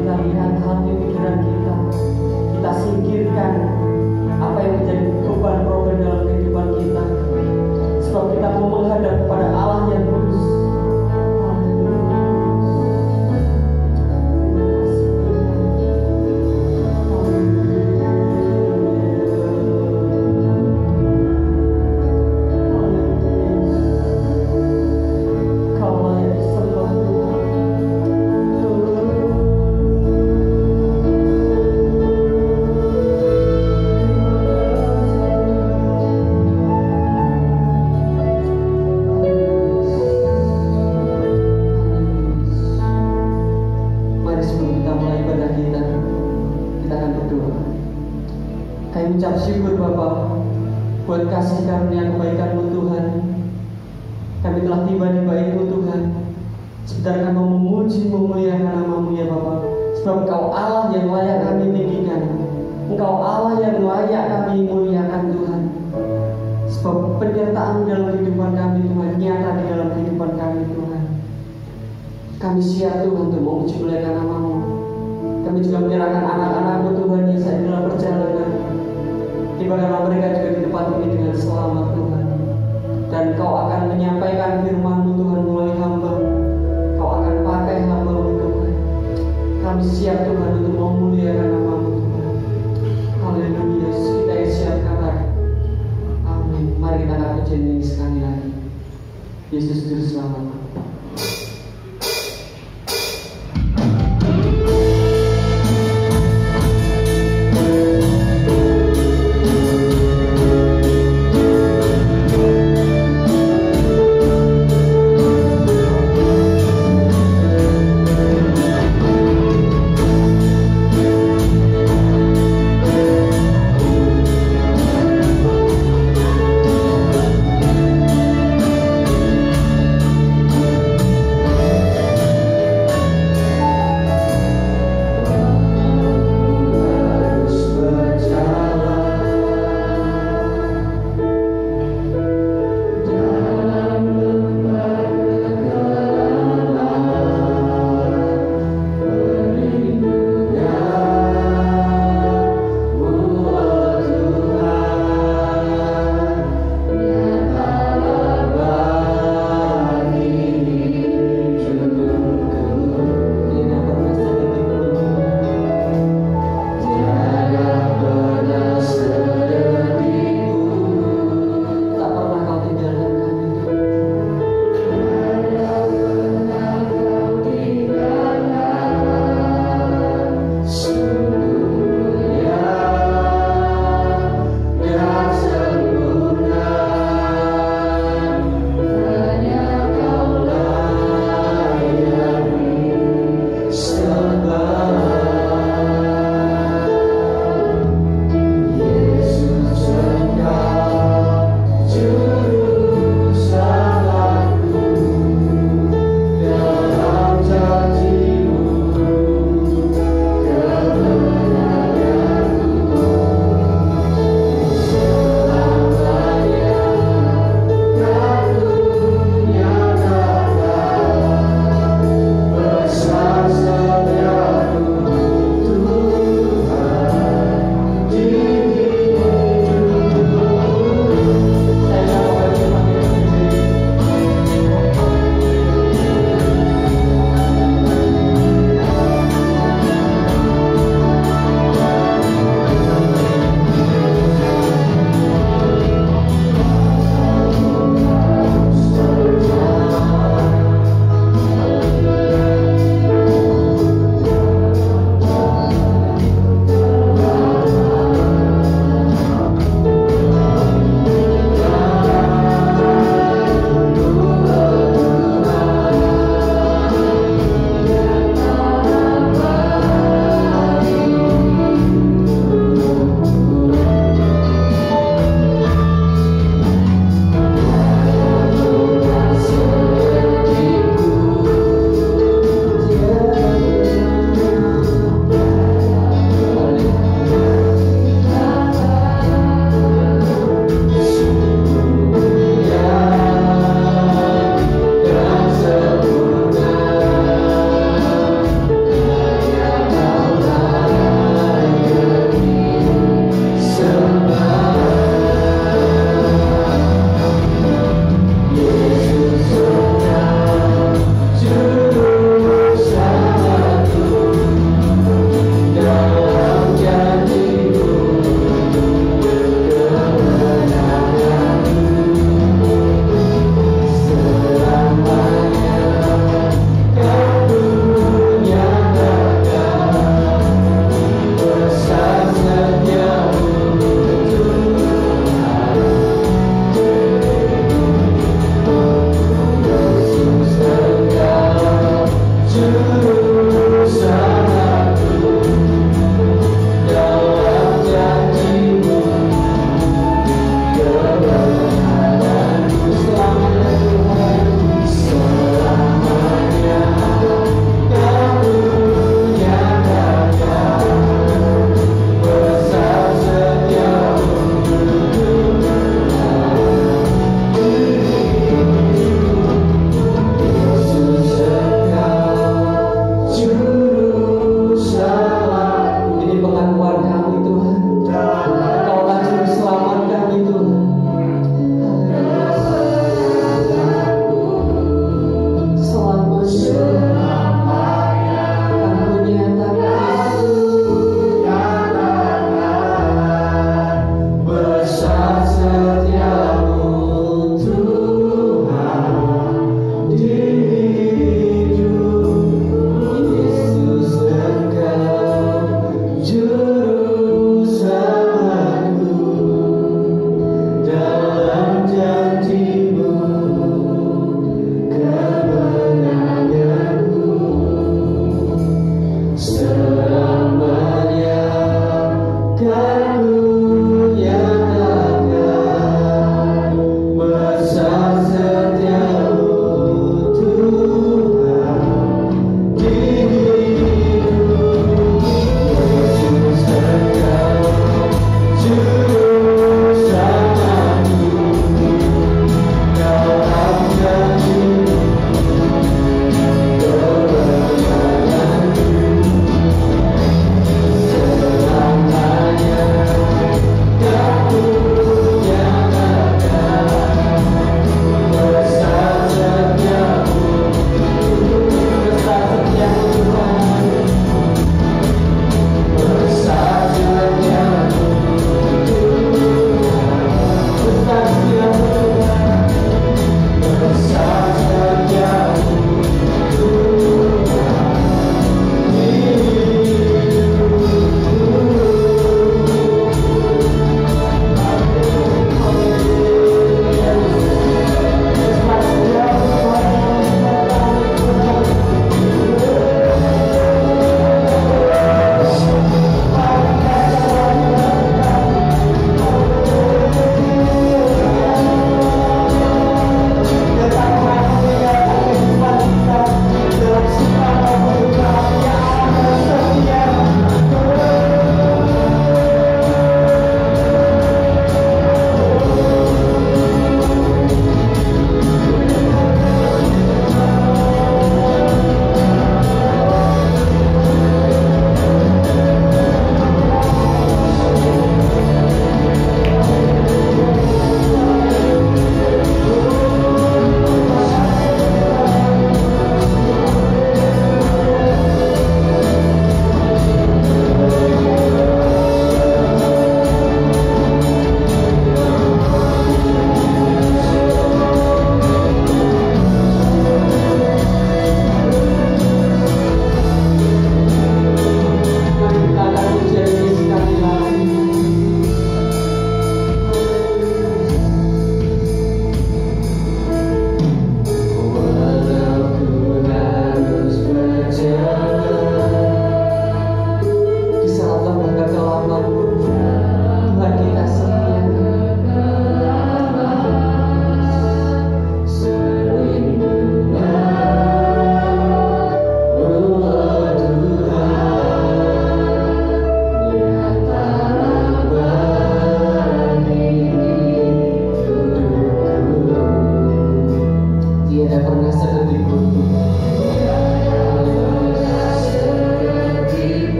kita lihat hati pikiran kita, kita singkirkan apa yang menjadi beban problem dalam kehidupan kita, sebab kita mau menghadap kepada Allah yang kudus. Ucap syukur Bapa buat kasih karunia kebaikan-Mu Tuhan. Kami telah tiba di bait-Mu Tuhan. Sebentar kami memuji memuliakan nama-Mu ya Bapa. Sebab Engkau Allah yang layak kami tinggikan, Engkau Allah yang layak kami muliakan Tuhan. Sebab penyertaan-Mu dalam kehidupan kami Tuhan nyata di dalam kehidupan kami Tuhan. Kami siap Tuhan untuk memuji memuliakan nama-Mu. Kami juga menyerahkan anak-anak-Mu Tuhan yang saat dalam perjalanan. Tiba-tiba mereka juga di tempat ini dengan selamat Tuhan. Dan Kau akan menyampaikan firman-Mu Tuhan melalui hamba. Kau akan pakai hamba-Mu Tuhan. Kami siap Tuhan untuk memuliakan nama-Mu Tuhan. Haleluya, kita yang siap kabar. Amin. Mari kita angkat pujian ini sekali lagi. Yesus Juru Selamat.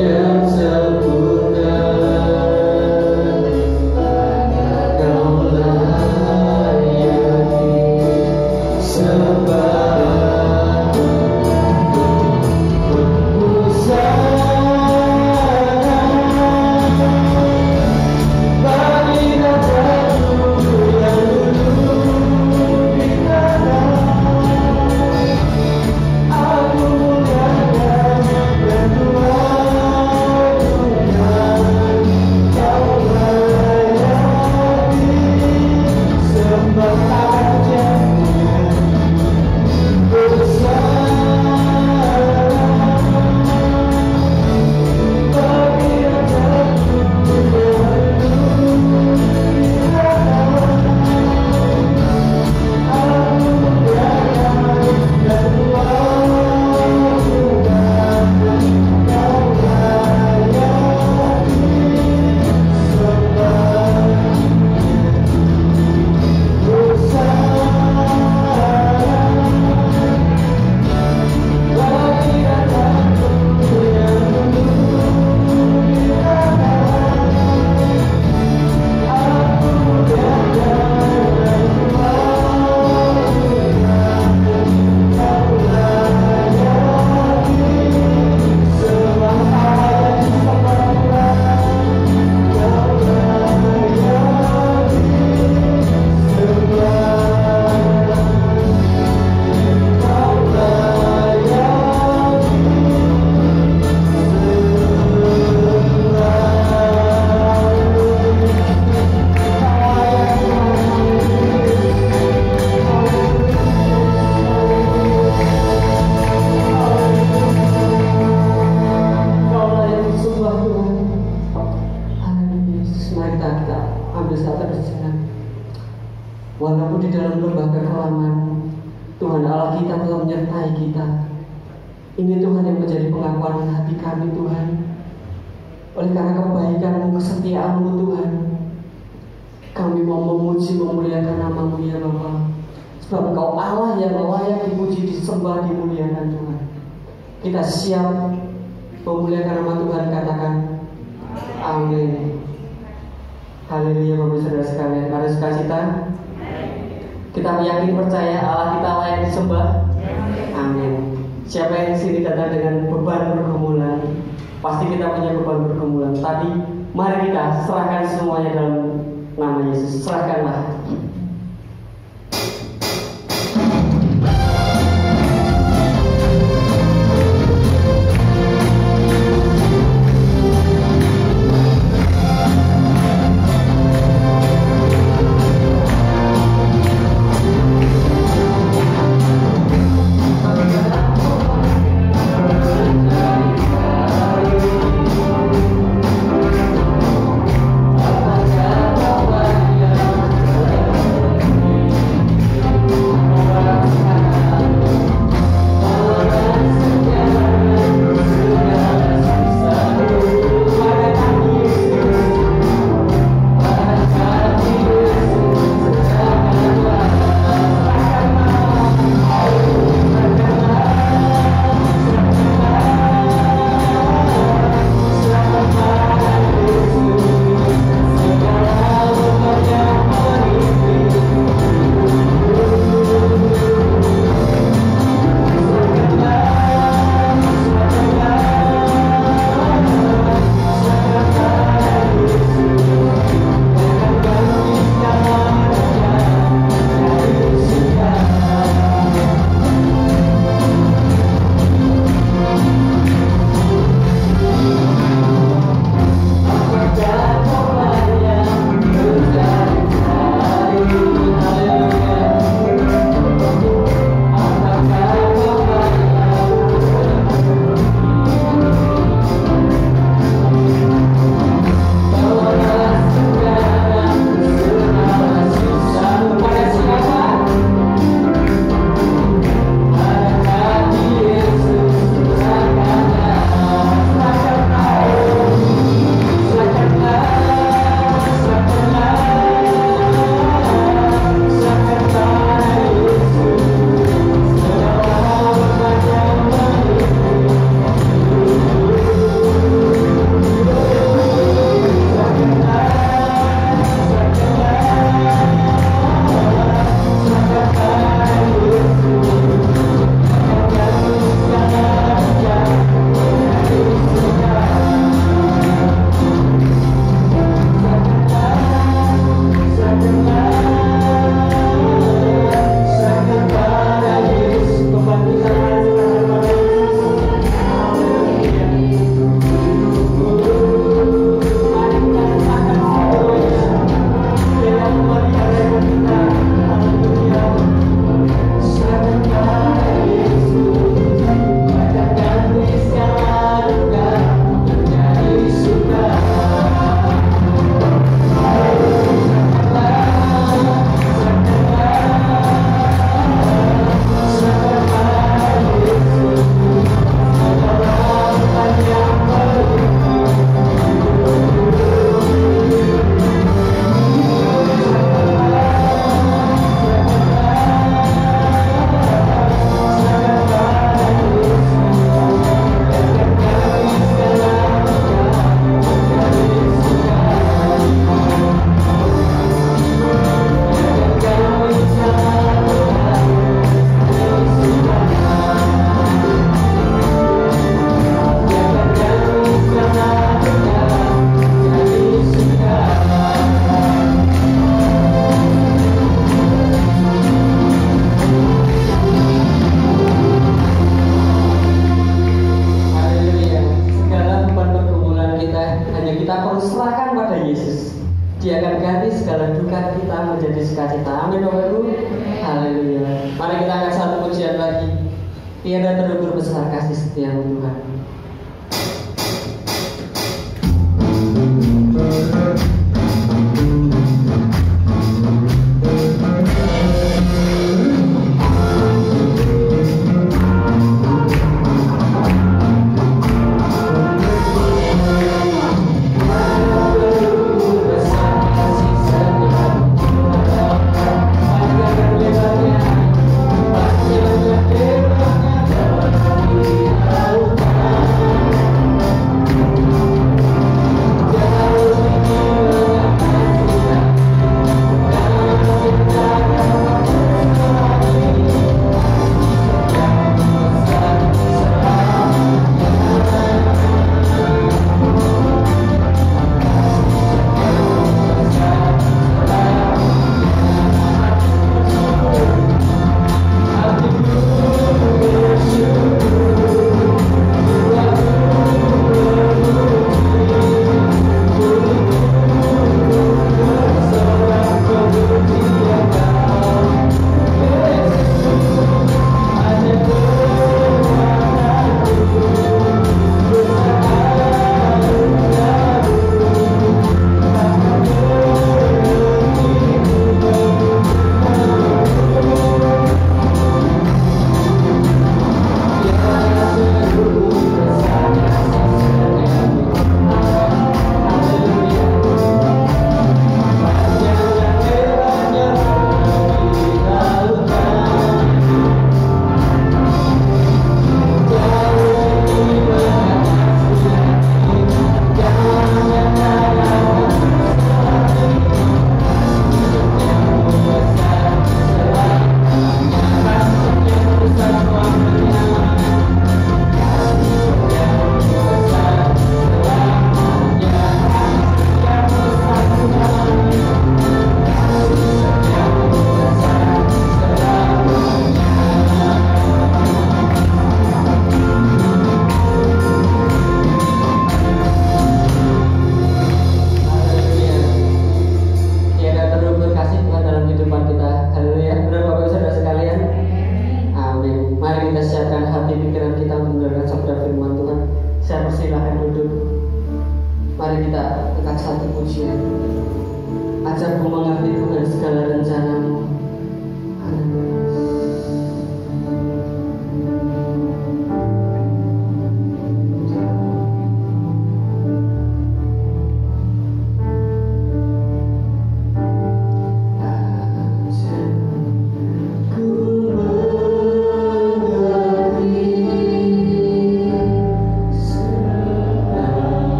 dan sempurna. Kau layani sembah Hosana bagi Raja-Mu yang duduk di tanah. Aku muliakan dan Tuhan, Kau layani sembah Raja-Mu. Walaupun di dalam lembah kekelaman, Tuhan Allah kita telah menyertai kita. Ini Tuhan yang menjadi pengakuan hati kami, Tuhan. Oleh karena kebaikan-Mu, kesetiaan-Mu, Tuhan, kami mau memuji, memuliakan nama-Mu ya Bapa. Sebab Engkau Allah yang layak dipuji, disembah, dimuliakan Tuhan. Kita siap memuliakan nama Tuhan, katakan amin. Haleluya Bapak Saudara sekalian. Mari sukacita. Kita yakin percaya Allah kita layak disembah. Amin. Siapa yang di sini datang dengan beban pergumulan? Pasti kita punya beban pergumulan. Tapi mari kita serahkan semuanya dalam nama Yesus. Serahkanlah. Hanya kita perlu serahkan pada Yesus. Dia akan ganti segala duka kita menjadi sukacita. Amin Bapak Ibu. Haleluya. Mari kita angkat satu pujian lagi. Tiada terukur besar kasih setiamu Tuhan.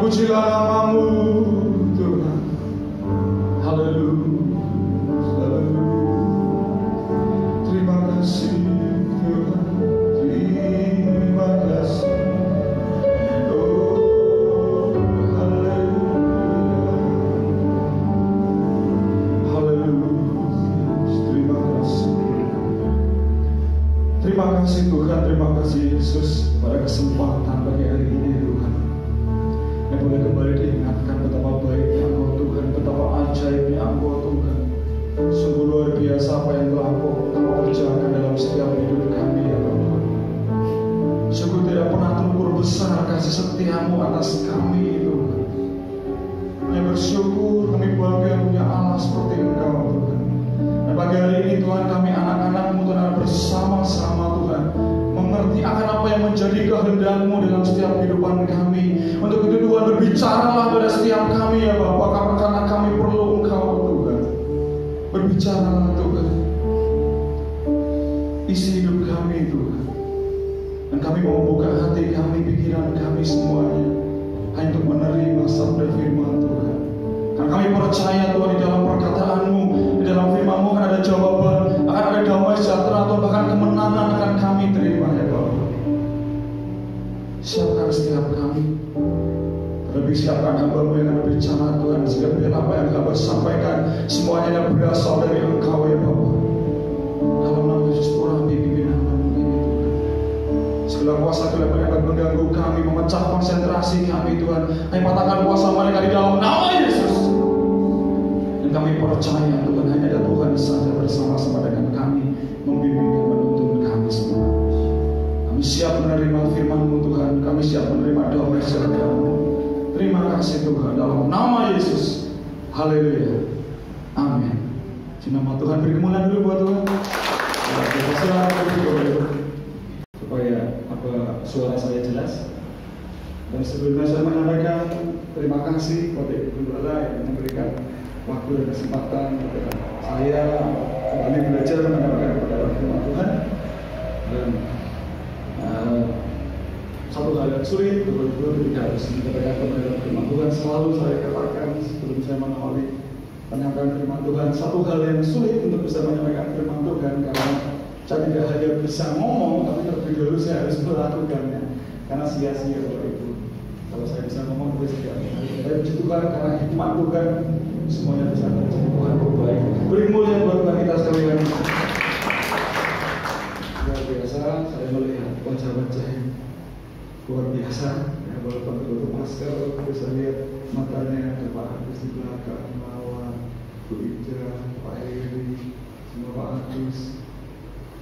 Terpujilah nama-Mu Tuhan. Haleluya. Terima kasih Tuhan. Terima kasih. Oh, haleluya. Haleluya. Terima kasih. Terima kasih Tuhan. Terima kasih Yesus pada kesempatan bagi hari ini Tuhan. Yang boleh kembali diingatkan betapa baiknya Engkau Tuhan, betapa ajaibnya Engkau Tuhan. Sungguh luar biasa apa yang telah Engkau kerjakan dalam setiap hidup kami ya Tuhan. Sungguh tidak pernah terukur besar kasih setiamu atas kami Tuhan. Kami bersyukur, kami bangga punya Allah seperti Engkau Tuhan. Dan pagi hari ini Tuhan, kami anak-anak-Mu Tuhan bersama-sama Tuhan mengerti akan apa yang menjadi kehendak-Mu dalam setiap kehidupan kami. Untuk itu Tuhan, berbicaralah pada setiap kami ya Bapak, karena kami perlu Engkau Tuhan. Berbicaralah Tuhan, isi hidup kami Tuhan. Dan kami mau buka hati kami, pikiran kami semuanya hanya untuk menerima sabda firman Tuhan. Karena kami percaya Tuhan, di dalam perkataan-Mu, di dalam firman-Mu akan ada jawaban, akan ada damai sejahtera atau bahkan kemenangan akan kami terima ya Bapak. Siapkan setiap kami, terlebih siapkan hamba-Mu yang akan berbicara Tuhan, sehingga biar apa yang hamba sampaikan semuanya yang berasal dari Engkau ya Bapak. Dalam nama Yesus Tuhan, pimpin hamba-Mu ini Tuhan. Segala kuasa gelap yang akan mengganggu kami, memecah konsentrasi kami Tuhan, kami patahkan kuasa mereka di dalam nama Yesus. Dan kami percaya Tuhan, hanya ada Tuhan saja bersama-sama dengan kami, membimbing dan menuntun kami semua. Kami siap menerima firman-Mu Tuhan, kami siap menerima damai sejahtera-Mu. Terima kasih Tuhan, dalam nama Yesus. Haleluya. Amin. Di nama Tuhan, beri kemuliaan dulu buat Tuhan. Supaya suara saya jelas. Dan sebelumnya saya menyampaikan terima kasih kepada Ibu Gembala yang memberikan waktu dan kesempatan kepada saya kembali belajar mendengarkan kepada firman Tuhan. Dan satu hal yang sulit betul-betul ketika harus mendengarkan kepada firman Tuhan, selalu saya katakan sebelum saya mengawali penyampaian firman Tuhan, satu hal yang sulit untuk bisa menyampaikan firman Tuhan karena saya tidak hanya bisa ngomong, tapi terlebih dahulu saya harus melakukannya karena sia-sia Bapak Ibu. Kalau saya bisa ngomong terus tidak, tapi puji Tuhan karena hikmat Tuhan semuanya bisa terjadi. Tuhan berbaik. Beri kemuliaan buat Tuhan kita sekalian. Luar biasa, saya melihat wajah-wajah yang luar biasa. Ya, walaupun tertutup masker, bisa lihat matanya ada Pak Agus di belakang, Mawar, Bu Ida, Pak Heri, semua Pak Agus.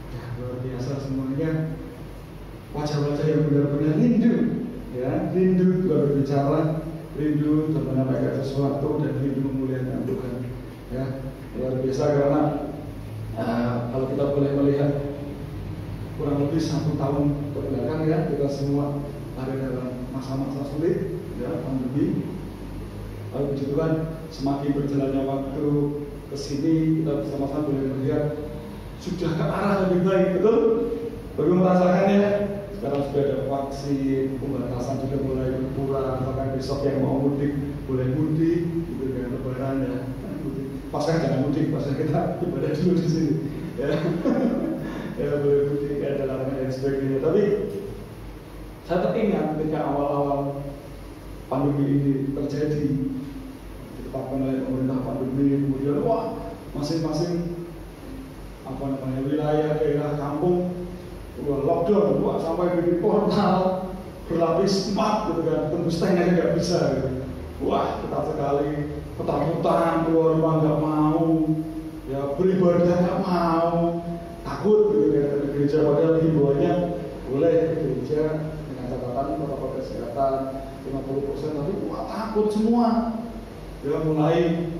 Ya, luar biasa semuanya. Wajah-wajah yang benar-benar rindu, ya, rindu Tuhan berbicara, rindu Tuhan menyampaikan sesuatu dan rindu memuliakan Tuhan. Ya, luar biasa karena kalau kita boleh melihat kurang lebih 1 tahun kebelakang ya, kita semua ada dalam masa-masa sulit, ya, pandemi. Lalu puji Tuhan, semakin berjalannya waktu ke sini kita bersama-sama boleh melihat sudah ke arah lebih baik, betul? Baru merasakannya. Sekarang sudah ada vaksin, pembatasan sudah mulai berkurang, bahkan besok yang mau mudik boleh mudik, gitu dengan lebaran ya. Pasca jangan mudik, pasca kita ibadah dulu di sini, ya. Ya boleh mudik, ada larangan dan sebagainya. Tapi saya teringat ketika awal-awal pandemi ini terjadi, ditetapkan oleh pemerintah pandemi, kemudian wah masing-masing wilayah, daerah, kampung lockdown, sampai bikin portal berlapis 4 gitu kan, tembus tank aja nggak bisa gitu. Wah, ketat sekali, ketakutan, keluar rumah nggak mau, ya beribadah nggak mau, takut gitu kan ke gereja. Padahal himbauannya boleh ke gereja dengan catatan protokol kesehatan 50%, tapi wah takut semua. Ya mulai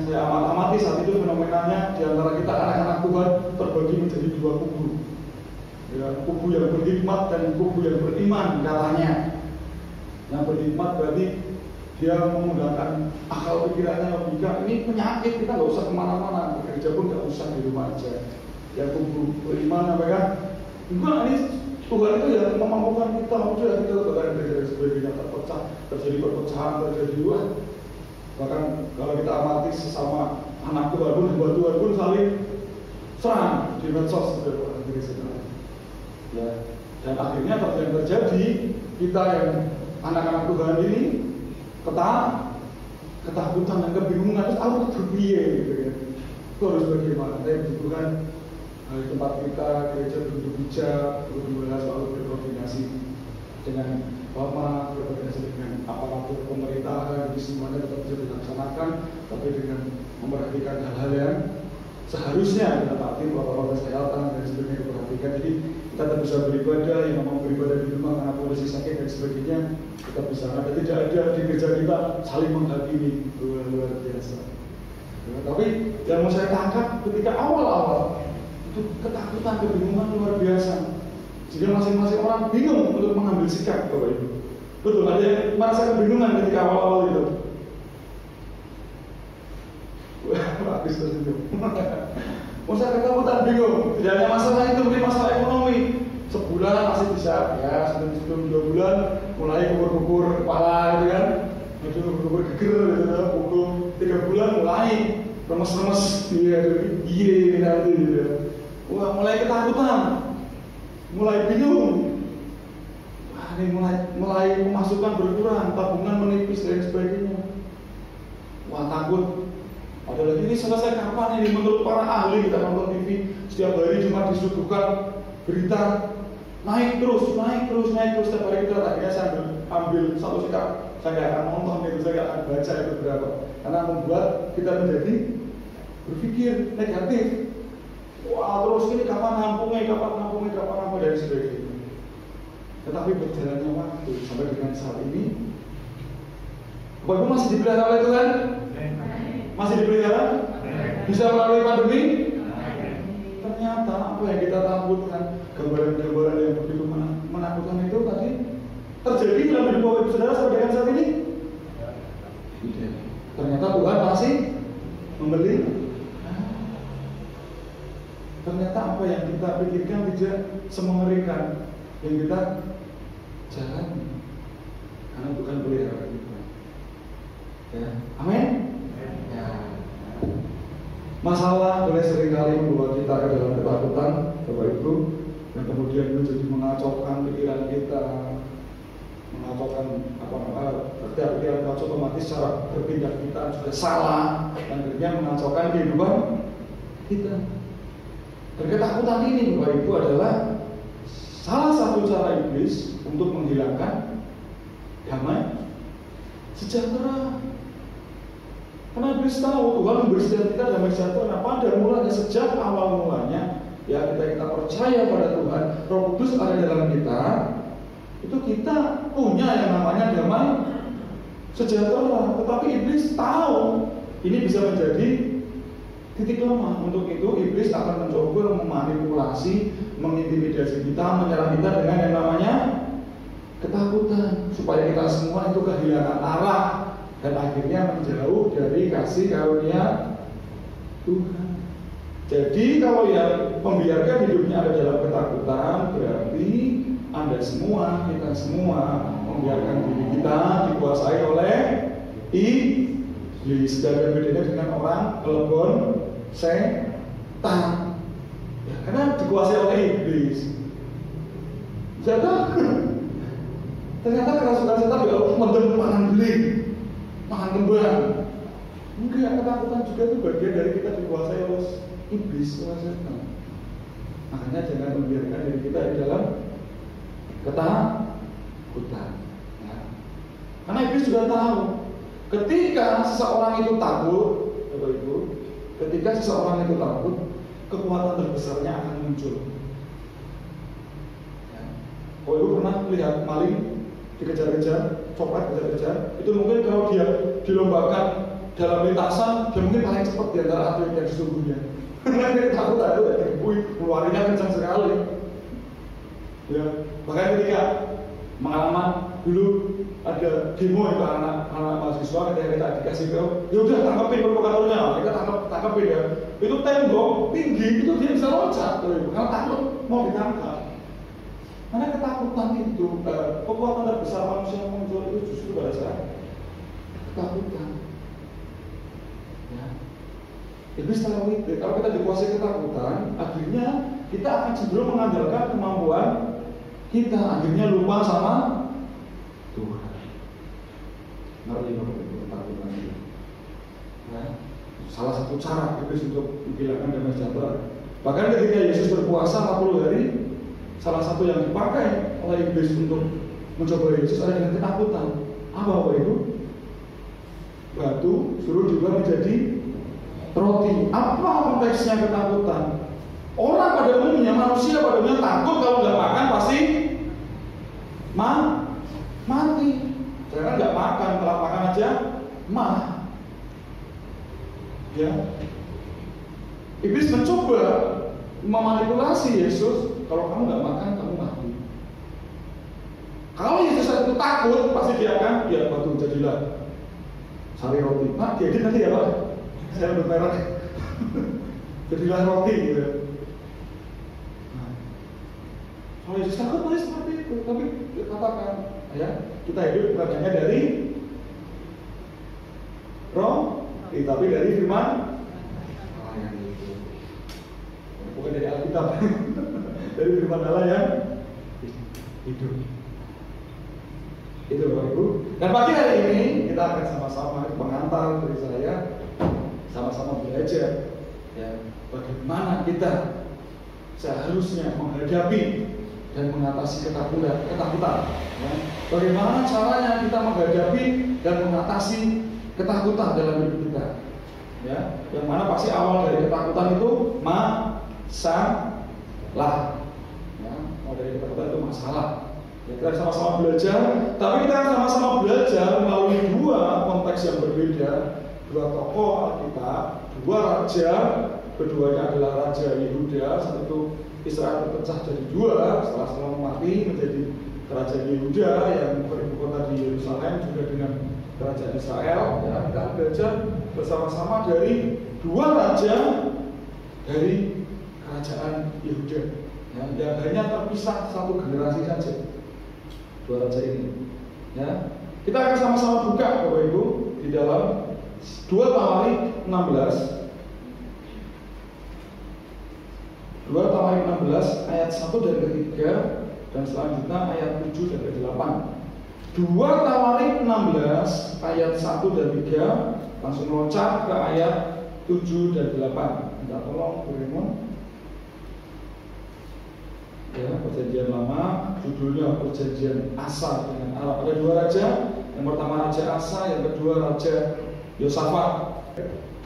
saya amati saat itu fenomenanya di antara kita anak-anak Tuhan terbagi menjadi 2 kubu. Ya, kubu yang berhikmat dan kubu yang beriman katanya. Yang berhikmat berarti dia menggunakan akal pikirannya, logika. Ini penyakit, kita nggak usah kemana-mana, gereja pun nggak usah, di rumah aja. Yang kubu beriman apa kan? Enggak, ini Tuhan itu yang memampukan kita, sudah kita bahkan dari sebagainya terpecah, terjadi perpecahan, terjadi wah. Bahkan kalau kita amati sesama anak Tuhan pun, hamba Tuhan pun saling serang di medsos ya. Dan akhirnya yang terjadi kita yang anak-anak Tuhan ini ketakutan dan kebingungan, terus aku berbiaya gitu ya. Itu harus bagaimana? Saya butuhkan di tempat kita gereja begitu bijak, berusaha selalu berkoordinasi dengan Bapak, berkoordinasi dengan aparatur pemerintahan, jadi semuanya tetap bisa dilaksanakan, tapi dengan memperhatikan hal-hal yang seharusnya ditepati protokol kesehatan dan sebagainya diperhatikan. Jadi kita tetap bisa beribadah, yang mau beribadah di rumah karena kondisi sakit dan sebagainya kita bisa. Ada tidak ada di gereja kita saling menghakimi, luar biasa. Ya, tapi yang mau saya tangkap ketika awal-awal itu ketakutan, kebingungan luar biasa. Sehingga masing-masing orang bingung untuk mengambil sikap, Bapak Ibu. Betul, ada yang merasa kebingungan ketika awal-awal itu. Wah, habis tersenyum. Masa ketakutan, bingung. Tidak hanya masalah itu, mungkin masalah ekonomi. Sebulan masih bisa, ya sebelum 2 bulan mulai kukur-kukur kepala, gitu kan. Itu kukur-kukur geger, gitu, pukul 3 bulan mulai remes-remes, iya, nanti, gitu. Wah, mulai ketakutan, mulai bingung. Wah, ini mulai pemasukan berkurang, tabungan menipis dan sebagainya. Wah, takut. Padahal ini selesai kapan ini? Menurut para ahli, kita nonton TV setiap hari cuma disuguhkan berita naik terus. Setiap hari kita akhirnya saya ambil satu sikap, saya nggak akan nonton itu, saya nggak akan baca itu berapa, karena membuat kita menjadi berpikir negatif. Wah, terus ini kapan nampungnya dan sebagainya. Tetapi berjalannya waktu sampai dengan saat ini, Bapak Ibu masih dipelihara oleh Tuhan? Masih dipelihara? Bisa melalui pandemi? Ternyata apa yang kita takutkan, gambaran-gambaran yang begitu menakutkan itu tadi terjadi dalam hidup Bapak Ibu Saudara sampai dengan saat ini? Tidak. Ternyata Tuhan masih membeli. Ternyata apa yang kita pikirkan tidak semengerikan yang kita jalani, karena bukan peliharaan kita. Ya, amin. Ya. Masalah boleh seringkali membawa kita ke dalam ketakutan, Bapak Ibu, dan kemudian menjadi mengacaukan pikiran kita, mengacaukan setiap pikiran kacau, otomatis cara berpindah kita juga salah, dan akhirnya mengacaukan kehidupan kita. Dan ketakutan ini, Bapak Ibu, adalah salah satu cara iblis untuk menghilangkan damai sejahtera. Karena iblis tahu Tuhan memberi kita damai sejahtera. Nah, pada mulanya, sejak awal mulanya, ya kita percaya pada Tuhan, Roh Kudus ada dalam kita, itu kita punya yang namanya damai sejahtera. Tetapi iblis tahu ini bisa menjadi titik lemah. Untuk itu iblis akan mencoba memanipulasi, mengintimidasi kita, menyerang kita dengan yang namanya ketakutan, supaya kita semua itu kehilangan arah dan akhirnya menjauh dari kasih karunia Tuhan. Jadi kalau yang membiarkan hidupnya ada dalam ketakutan, berarti Anda semua, kita semua membiarkan diri kita dikuasai oleh iblis. Dan bedanya dengan orang kelebon setan, ya, karena dikuasai oleh iblis. Ternyata kerasukan setan tidak mendem makan beling, makan kembang. Enggak, ketakutan juga itu bagian dari kita dikuasai oleh iblis, oleh setan. Makanya jangan membiarkan diri kita di dalam ketakutan. Ya. Karena iblis juga tahu, ketika seseorang itu takut, Bapak Ibu, ketika seseorang itu takut, kekuatan terbesarnya akan muncul. Ya. Bapak Ibu pernah melihat maling dikejar-kejar, copet kejar-kejar, itu mungkin kalau dia dilombakan dalam lintasan, dia mungkin paling cepat di antara atlet yang sesungguhnya. Karena dia takut ada keluarnya kencang sekali. Ya, bahkan ketika pengalaman dulu ada demo itu anak mahasiswa, ketika kita dikasih tahu, ya udah tangkapin provokatornya, kita tangkapin ya. Itu tembok tinggi, itu dia bisa loncat, karena takut mau ditangkap. Karena ketakutan itu, kekuatan terbesar manusia yang muncul itu justru pada saat ketakutan. Ya. Iblis tahu itu. Kalau kita dikuasai ketakutan, akhirnya kita akan cenderung mengandalkan kemampuan kita, akhirnya lupa sama Tuhan. Ngerti itu ketakutan itu. Ya. Salah satu cara iblis untuk menghilangkan damai sejahtera. Bahkan ketika Yesus berpuasa 40 hari, salah satu yang dipakai oleh iblis untuk mencoba Yesus adalah dengan ketakutan. Apa itu? Batu suruh juga menjadi roti. Apa konteksnya ketakutan? Orang pada umumnya, manusia pada umumnya takut kalau nggak makan pasti mati. Karena nggak makan, telat makan aja ya. Iblis mencoba memanipulasi Yesus. Kalau kamu nggak makan, kamu mati. Kalau Yesus itu takut, pasti dia akan, ya batu jadilah sari roti. Nah, jadi nanti ya Pak, saya bermerek. Jadilah roti gitu. Nah, kalau Yesus takut boleh seperti itu, tapi katakan, ya kita hidup bukan hanya dari roh, tapi dari firman. Bukan dari Alkitab, dari firman Allah yang hidup. Itu Bapak Ibu. Dan pagi hari ini kita akan sama-sama pengantar dari saya, sama-sama belajar ya bagaimana kita seharusnya menghadapi dan mengatasi ketakutan. Ya. Bagaimana caranya kita menghadapi dan mengatasi ketakutan dalam hidup kita. Ya, yang mana pasti awal dari ketakutan itu masalah. Ya, awal dari ketakutan itu masalah. Ya, kita sama-sama belajar, tapi kita sama-sama belajar melalui dua konteks yang berbeda, dua tokoh Alkitab, dua raja, keduanya adalah Raja Yehuda. Saat itu Israel terpecah jadi dua setelah Salomo mati menjadi Kerajaan Yehuda yang beribu kota di Yerusalem juga dengan Kerajaan Israel. Ya, kita belajar bersama-sama dari dua raja dari Kerajaan Yehuda yang hanya terpisah satu generasi saja. Dua raja ini, ya kita akan sama-sama buka Bapak Ibu di dalam 2 Tawarik 16, 2 Tawarik 16 ayat 1 dan ketiga, dan selanjutnya ayat 7 dan ke-8. 2 Tawarik 16 ayat 1 dan 3, langsung loncat ke ayat 7 dan 8. Minta tolong Bu Raymond. Ya, perjanjian lama, judulnya perjanjian Asa dengan Arab. Ada dua raja, yang pertama Raja Asa, yang kedua Raja Yosafat.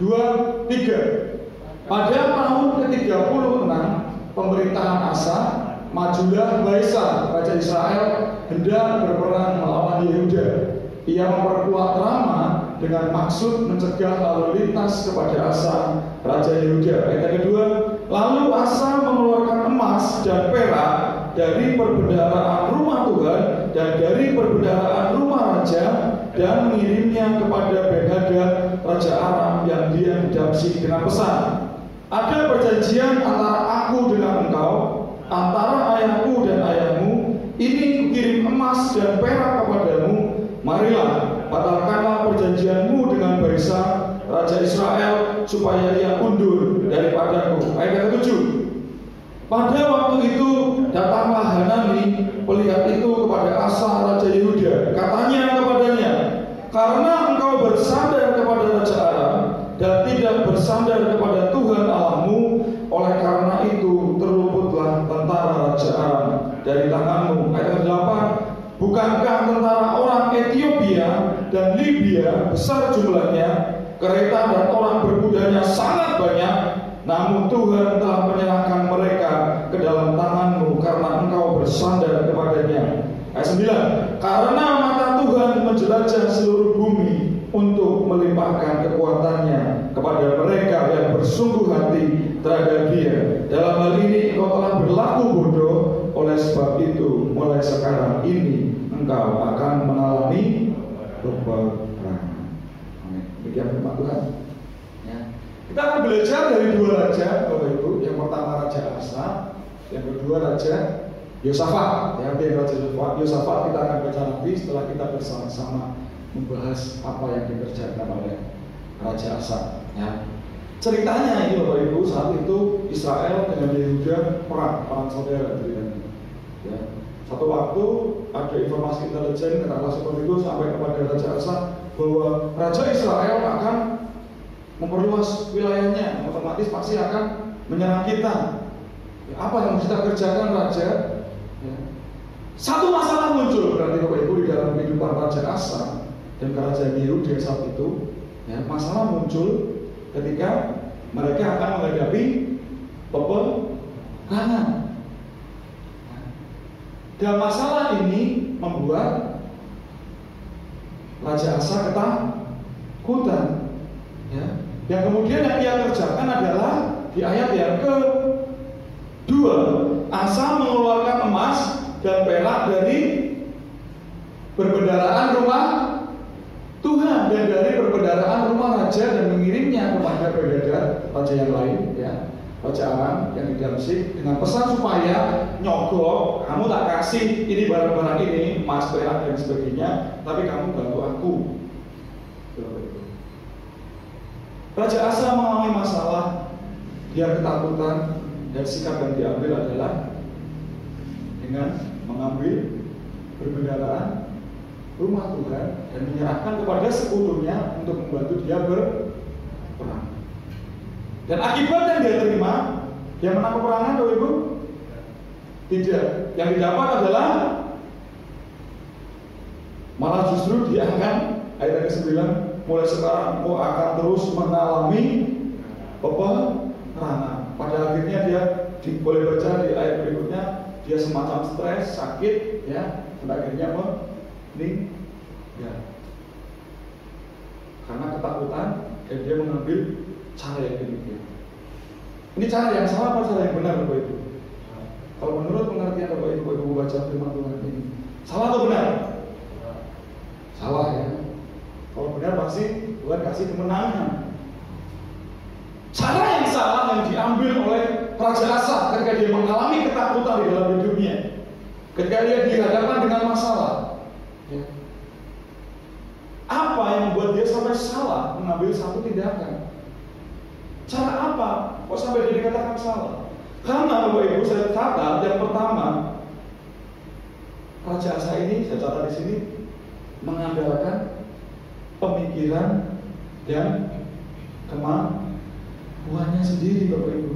2, 3. Pada tahun ke-36 pemerintahan Asa, majulah Baesa, Raja Israel, hendak berperang melawan Yehuda. Ia memperkuat Rama dengan maksud mencegah lalu lintas kepada Asa, Raja Yehuda. Ayat kedua, lalu Asa mengeluarkan emas dan perak dari perbendaharaan rumah Tuhan dan dari perbendaharaan rumah raja dan mengirimnya kepada Ben-Hadad, Raja Aram yang diam di Damsyik dengan pesan, ada perjanjian antara aku dengan engkau, antara ayahku dan ayahmu. Ini kukirim emas dan perak kepadamu. Marilah, batalkanlah perjanjianmu dengan Baesa, Raja Israel, supaya ia undur daripadaku. Ayat ke-7. Pada waktu itu datanglah Hanani, pelihat itu kepada Asa, Raja Yehuda. Katanya kepadanya, karena engkau bersandar kepada Raja Aram dan tidak bersandar kepada Tuhan Allahmu, oleh karena itu terluputlah tentara Raja Aram dari tanganmu. Ayat ke-8. Bukankah tentara orang Ethiopia dan Libya besar jumlahnya, kereta dan orang berkudanya sangat banyak, namun Tuhan telah menyerahkan mereka ke dalam tanganmu karena engkau bersandar kepadanya. Ayat 9. Karena mata Tuhan menjelajah seluruh bumi untuk melimpahkan kekuatannya kepada mereka yang bersungguh hati terhadap Dia. Dalam hal ini engkau telah berlaku bodoh. Oleh sebab itu mulai sekarang ini engkau akan mengalami peperangan. Amin. Demikian firman Tuhan. Ya. Kita akan belajar dari dua raja, Bapak Ibu. Yang pertama Raja Asa, yang kedua Raja Yosafat, ya, Raja Yosafat kita akan baca nanti setelah kita bersama-sama membahas apa yang dikerjakan oleh Raja Asa. Ya. Ceritanya ini Bapak Ibu, saat itu Israel dengan Yehuda perang saudara ceritanya. Ya. Satu waktu ada informasi intelijen katakanlah seperti itu sampai kepada Raja Asa bahwa Raja Israel akan memperluas wilayahnya, otomatis pasti akan menyerang kita. Ya, apa yang harus kita kerjakan Raja? Ya. Satu masalah muncul berarti Bapak Ibu di dalam kehidupan Raja Asa dan Kerajaan Yehuda saat itu. Ya, masalah muncul ketika mereka akan menghadapi peperangan. Dan masalah ini membuat Raja Asa ketakutan. Ya. Yang kemudian yang ia kerjakan adalah di ayat yang kedua, Asa mengeluarkan emas dan perak dari perbendaharaan rumah Tuhan dan dari perbendaharaan rumah raja dan mengirimnya kepada Benhadad raja yang lain, ya, Raja Aram yang di Damsyik dengan pesan supaya nyogok, kamu tak kasih ini barang-barang ini, emas, perak dan sebagainya, tapi kamu bantu aku. Raja Asa mengalami masalah, dia ketakutan, dan sikap yang diambil adalah dengan mengambil perbendaharaan rumah Tuhan dan menyerahkan kepada sekutunya untuk membantu dia berperang. Dan akibat yang dia terima, dia menang peperangan, Bapak Ibu? Tidak. Yang didapat adalah malah justru dia akan, ayat ke-9, mulai sekarang kau akan terus mengalami peperangan. Pada akhirnya dia boleh baca di ayat berikutnya, dia semacam stres, sakit, ya, pada akhirnya ya. Karena ketakutan, dan dia mengambil cara yang demikian. Ini cara yang salah atau cara yang benar, Bapak Ibu? Kalau menurut pengertian Bapak Ibu baca firman Tuhan ini, salah atau benar? Salah, ya. Kalau benar pasti Tuhan kasih kemenangan. Cara yang salah yang diambil oleh Raja Asa ketika dia mengalami ketakutan di dalam hidupnya, ketika dia dihadapkan dengan masalah, ya. Apa yang membuat dia sampai salah mengambil satu tindakan? Cara apa kok sampai dia dikatakan salah? Karena Bapak Ibu, saya catat yang pertama, Raja Asa ini, saya catat di sini, mengandalkan pemikiran dan kemampuannya sendiri, Bapak Ibu.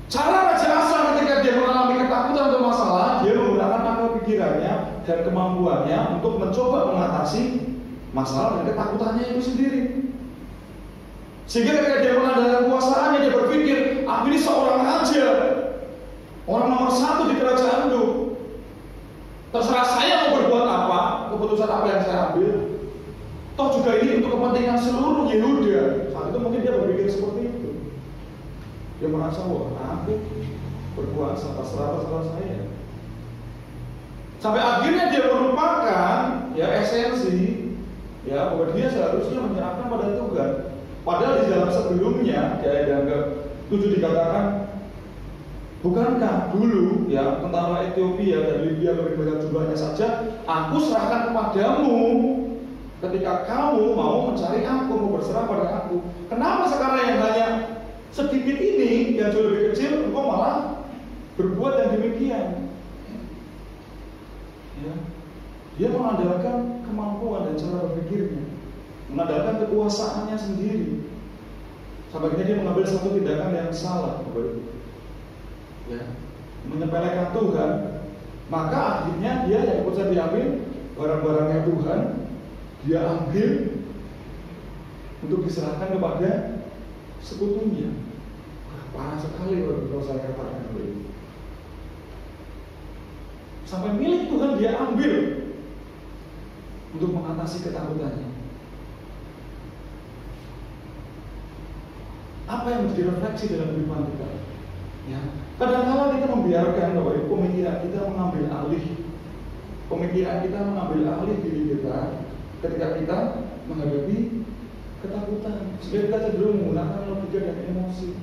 Cara Raja Asa ketika dia mengalami ketakutan atau masalah, dia menggunakan akal pikirannya dan kemampuannya untuk mencoba mengatasi masalah dan ketakutannya itu sendiri. Sehingga ketika dia mengandalkan kuasaannya, dia berpikir, aku ini seorang raja, orang nomor 1 di kerajaan itu. Terserah saya mau berbuat apa, keputusan apa yang saya ambil. Toh juga ini untuk kepentingan seluruh Yehuda. Saat itu mungkin dia berpikir seperti itu. Dia merasa, wah, aku berkuasa, terserah saya. Sampai akhirnya dia merupakan, ya, esensi, ya, bahwa dia seharusnya menyerahkan pada Tuhan. Padahal di dalam sebelumnya, ya, yang ke-7 dikatakan, bukankah dulu, ya, tentara Ethiopia dan Libya lebih banyak jumlahnya saja, aku serahkan kepadamu ketika kamu mau mencari aku, mau berserah pada aku. Kenapa sekarang yang hanya sedikit ini, yang jauh lebih kecil, engkau malah berbuat yang demikian? Ya. Dia mengandalkan kemampuan dan cara berpikirnya, mengandalkan kekuasaannya sendiri. Sampai akhirnya dia mengambil satu tindakan yang salah, ya, menyepelekan Tuhan. Maka akhirnya dia yang bisa diambil barang-barangnya Tuhan, dia ambil untuk diserahkan kepada sekutunya. Parah sekali kalau saya katakan begitu. Sampai milik Tuhan dia ambil untuk mengatasi ketakutannya. Apa yang menjadi refleksi dalam kehidupan kita? Ya, kadang-kadang kita membiarkan bahwa pemikiran kita mengambil alih, pemikiran kita mengambil alih diri kita ketika kita menghadapi ketakutan. Sehingga kita cenderung menggunakan logika dan emosi.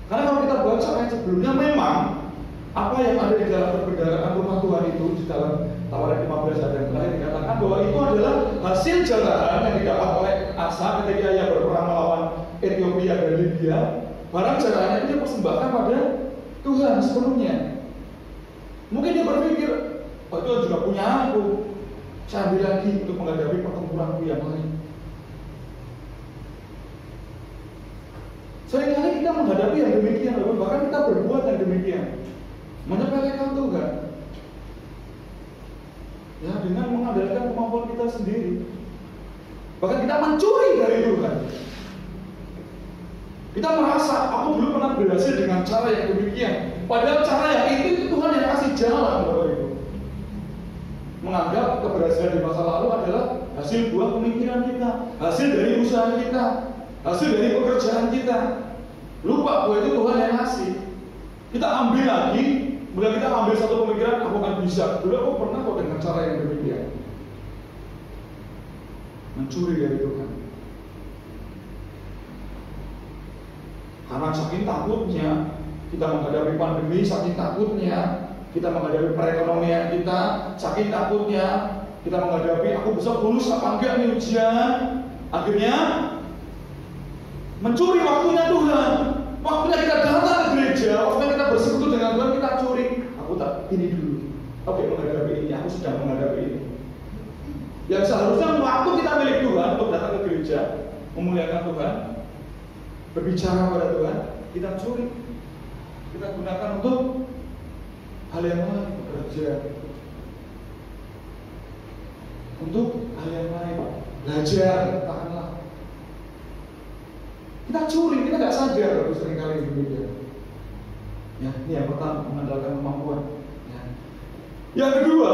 Karena kalau kita baca ayat sebelumnya, memang Apa yang ada di dalam perbendaharaan rumah Tuhan itu, di dalam Tawaran 15 ayat yang terakhir dikatakan bahwa itu adalah hasil jarahan yang didapat oleh Asa ketika ia berperang melawan Ethiopia dan Libya. Barang jarahannya dia persembahkan pada Tuhan sepenuhnya. Mungkin dia berpikir, oh Tuhan juga punya aku, saya ambil lagi untuk menghadapi pertempuranku yang lain. Seringkali kita menghadapi yang demikian, bahkan kita berbuat yang demikian, menyepelekan Tuhan, ya dengan mengandalkan kemampuan kita sendiri. Bahkan kita mencuri dari Tuhan. Kita merasa aku belum pernah berhasil dengan cara yang demikian, padahal cara yang itu Tuhan yang kasih jalan Bapak Ibu. Menganggap keberhasilan di masa lalu adalah hasil buah pemikiran kita, hasil dari usaha kita, hasil dari pekerjaan kita. Lupa bahwa itu Tuhan yang kasih. Kita ambil lagi, bila kita ambil satu pemikiran, aku akan bisa. Dulu aku pernah kok dengan cara yang demikian, mencuri dari Tuhan. Karena saking takutnya kita menghadapi pandemi, saking takutnya kita menghadapi perekonomian kita, saking takutnya kita menghadapi aku besok lulus apa enggak nih ujian, akhirnya mencuri waktunya Tuhan. Waktunya kita datang ke gereja, waktunya kita bersekutu dengan Tuhan, kita curi. Aku tak ini dulu, oke menghadapi ini, aku sedang menghadapi ini. Yang seharusnya waktu kita milik Tuhan untuk datang ke gereja, memuliakan Tuhan, berbicara pada Tuhan, kita curi. Kita gunakan untuk hal yang lain, bekerja, untuk hal yang lain, belajar, tahanlah. Kita curi, kita nggak sadar, seringkali begitu. Ya, ini yang pertama, mengandalkan kemampuan. Ya. Yang kedua,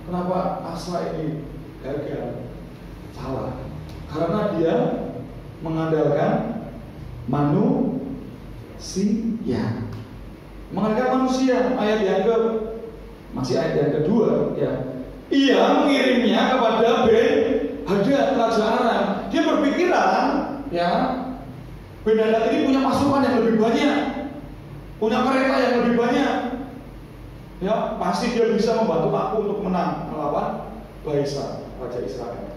kenapa Asa ini gagal? Salah, karena dia mengandalkan manusia. Mengandalkan manusia, ayat yang masih ayat yang kedua, ya. Ia mengirimnya kepada Ben-Hadad raja Aram. Dia berpikiran, ya, Ben-Hadad ini punya pasukan yang lebih banyak, punya kereta yang lebih banyak. Ya, pasti dia bisa membantu aku untuk menang melawan Baisa, raja Israel.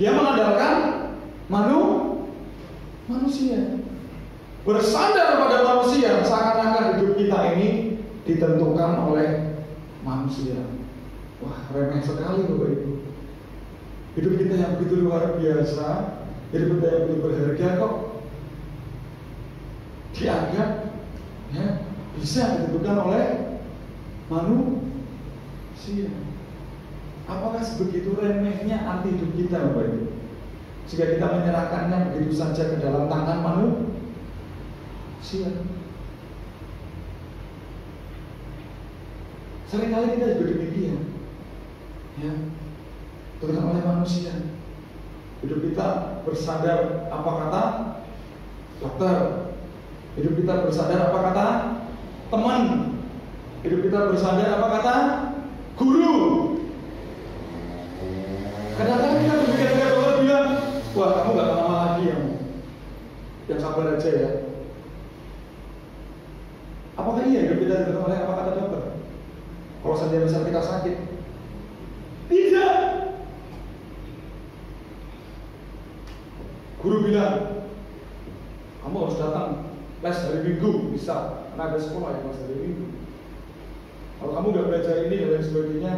Dia mengandalkan manusia. Bersandar pada manusia, seakan-akan hidup kita ini ditentukan oleh manusia. Wah, remeh sekali Bapak Ibu. Hidup kita yang begitu luar biasa, hidup kita yang begitu berharga kok dianggap, ya, bisa ditentukan oleh manusia. Apakah sebegitu remehnya arti hidup kita Bapak Ibu, sehingga kita menyerahkannya begitu saja ke dalam tangan manusia? Seringkali kita juga demikian, ya, terutama oleh manusia. Hidup kita bersandar apa kata dokter, hidup kita bersandar apa kata teman, hidup kita bersandar apa kata guru. Kadang-kadang kita berpikir dokter bilang, wah kamu gak lama lagi yang sabar aja ya. Apakah iya hidup kita ditentukan oleh apa kata dokter? Kalau saja misal kita sakit, tidak. Guru bilang, kamu harus datang les hari Minggu, bisa, karena ada sekolah yang les hari Minggu. Kalau kamu gak belajar ini dan lain sebagainya,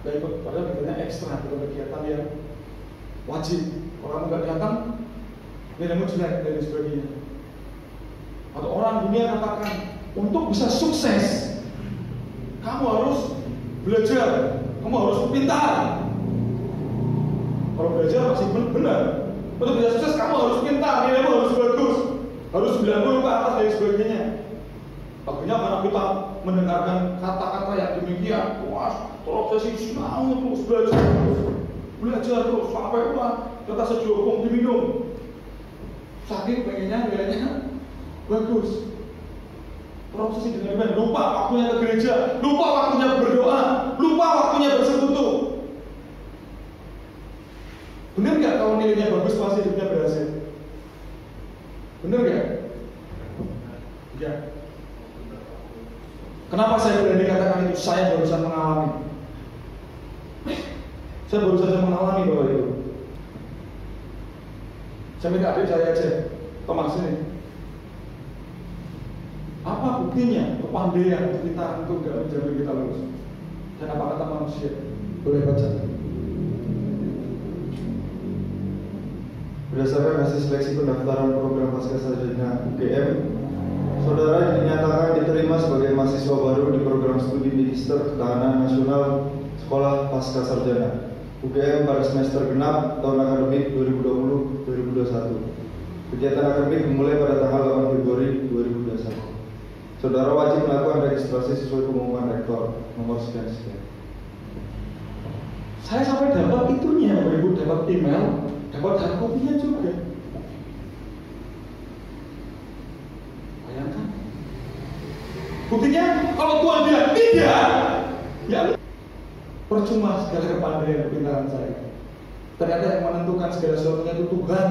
gak ikut, padahal katanya ekstra dalam kegiatan yang wajib. Kalau kamu gak datang, nilaimu jelek dan lain sebagainya. Atau orang dunia katakan, untuk bisa sukses, kamu harus belajar, kamu harus pintar. Kalau belajar masih benar. Untuk bisa sukses, kamu harus pintar, nilaimu harus bagus, harus 90 ke atas dan sebagainya. Akhirnya karena kita mendengarkan kata-kata yang demikian, wah, tolong saya sih mau terus belajar terus sampai kita sejokong diminum. Saking pengennya nilainya bagus. Prosesi dengan lupa waktunya ke gereja, lupa waktunya berdoa, lupa waktunya bersekutu. Benar nggak kalau nilainya bagus pasti hidupnya berhasil? Benar nggak? Ya. Kenapa saya berani katakan itu? Saya barusan mengalami. Saya baru saja mengalami bahwa itu. Saya minta adik saya aja, Thomas ini. Apa buktinya? Kepandaian kita itu tidak menjamin kita lulus. Dan apa kata manusia? Boleh baca. Berdasarkan hasil seleksi pendaftaran program Pascasarjana UGM, saudara dinyatakan diterima sebagai mahasiswa baru di program studi Magister Ketahanan Nasional Sekolah Pascasarjana UGM pada semester genap tahun akademik 2020-2021. Kegiatan akademik dimulai pada tanggal 8 Februari 2021. Saudara wajib melakukan registrasi sesuai pengumuman rektor nomor sekian-sekian. Saya sampai dapat itunya, Bapak Ibu, dapat email, dapat hard copy-nya juga. Bayangkan. Buktinya, kalau Tuhan bilang tidak, ya percuma segala kepandaian kepintaran saya. Ternyata yang menentukan segala sesuatunya itu Tuhan.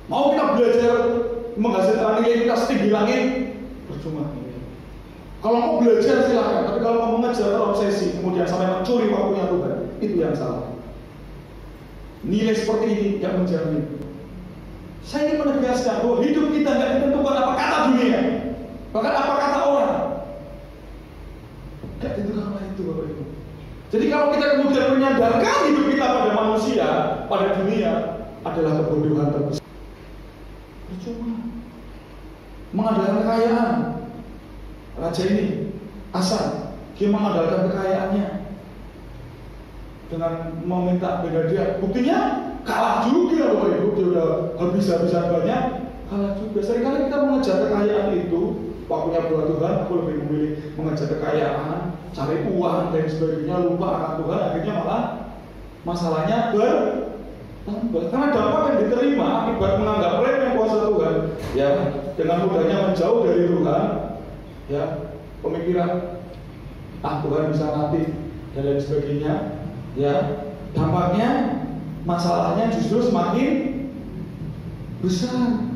Mau kita belajar menghasilkan nilai kita setinggi langit, percuma. Kalau mau belajar silakan, tapi kalau mau mengejar terobsesi, kemudian sampai mencuri waktunya Tuhan, itu yang salah. Nilai seperti ini yang menjamin. Saya ingin menegaskan bahwa hidup kita tidak ditentukan apa kata dunia, bahkan apa kata orang. Tidak ditentukan oleh itu, Bapak Ibu. Jadi kalau kita kemudian menyandarkan hidup kita pada manusia, pada dunia, adalah kebodohan terbesar. Percuma. Mengandalkan kekayaan. Raja ini, Asa, dia mengandalkan kekayaannya dengan meminta beda dia. Buktinya kalah juga, Bapak Ibu. Dia udah habis-habisan banyak, kalah juga. Seringkali kita mengejar kekayaan itu, waktunya buat Tuhan, aku lebih memilih mengejar kekayaan, cari uang dan sebagainya, lupa akan Tuhan. Akhirnya malah masalahnya bertambah. Karena dampak yang diterima akibat menganggap remeh kuasa Tuhan, ya, dengan mudahnya menjauh dari Tuhan. Ya, pemikiran Tuhan bisa nanti dan lain sebagainya, ya, dampaknya masalahnya justru semakin besar.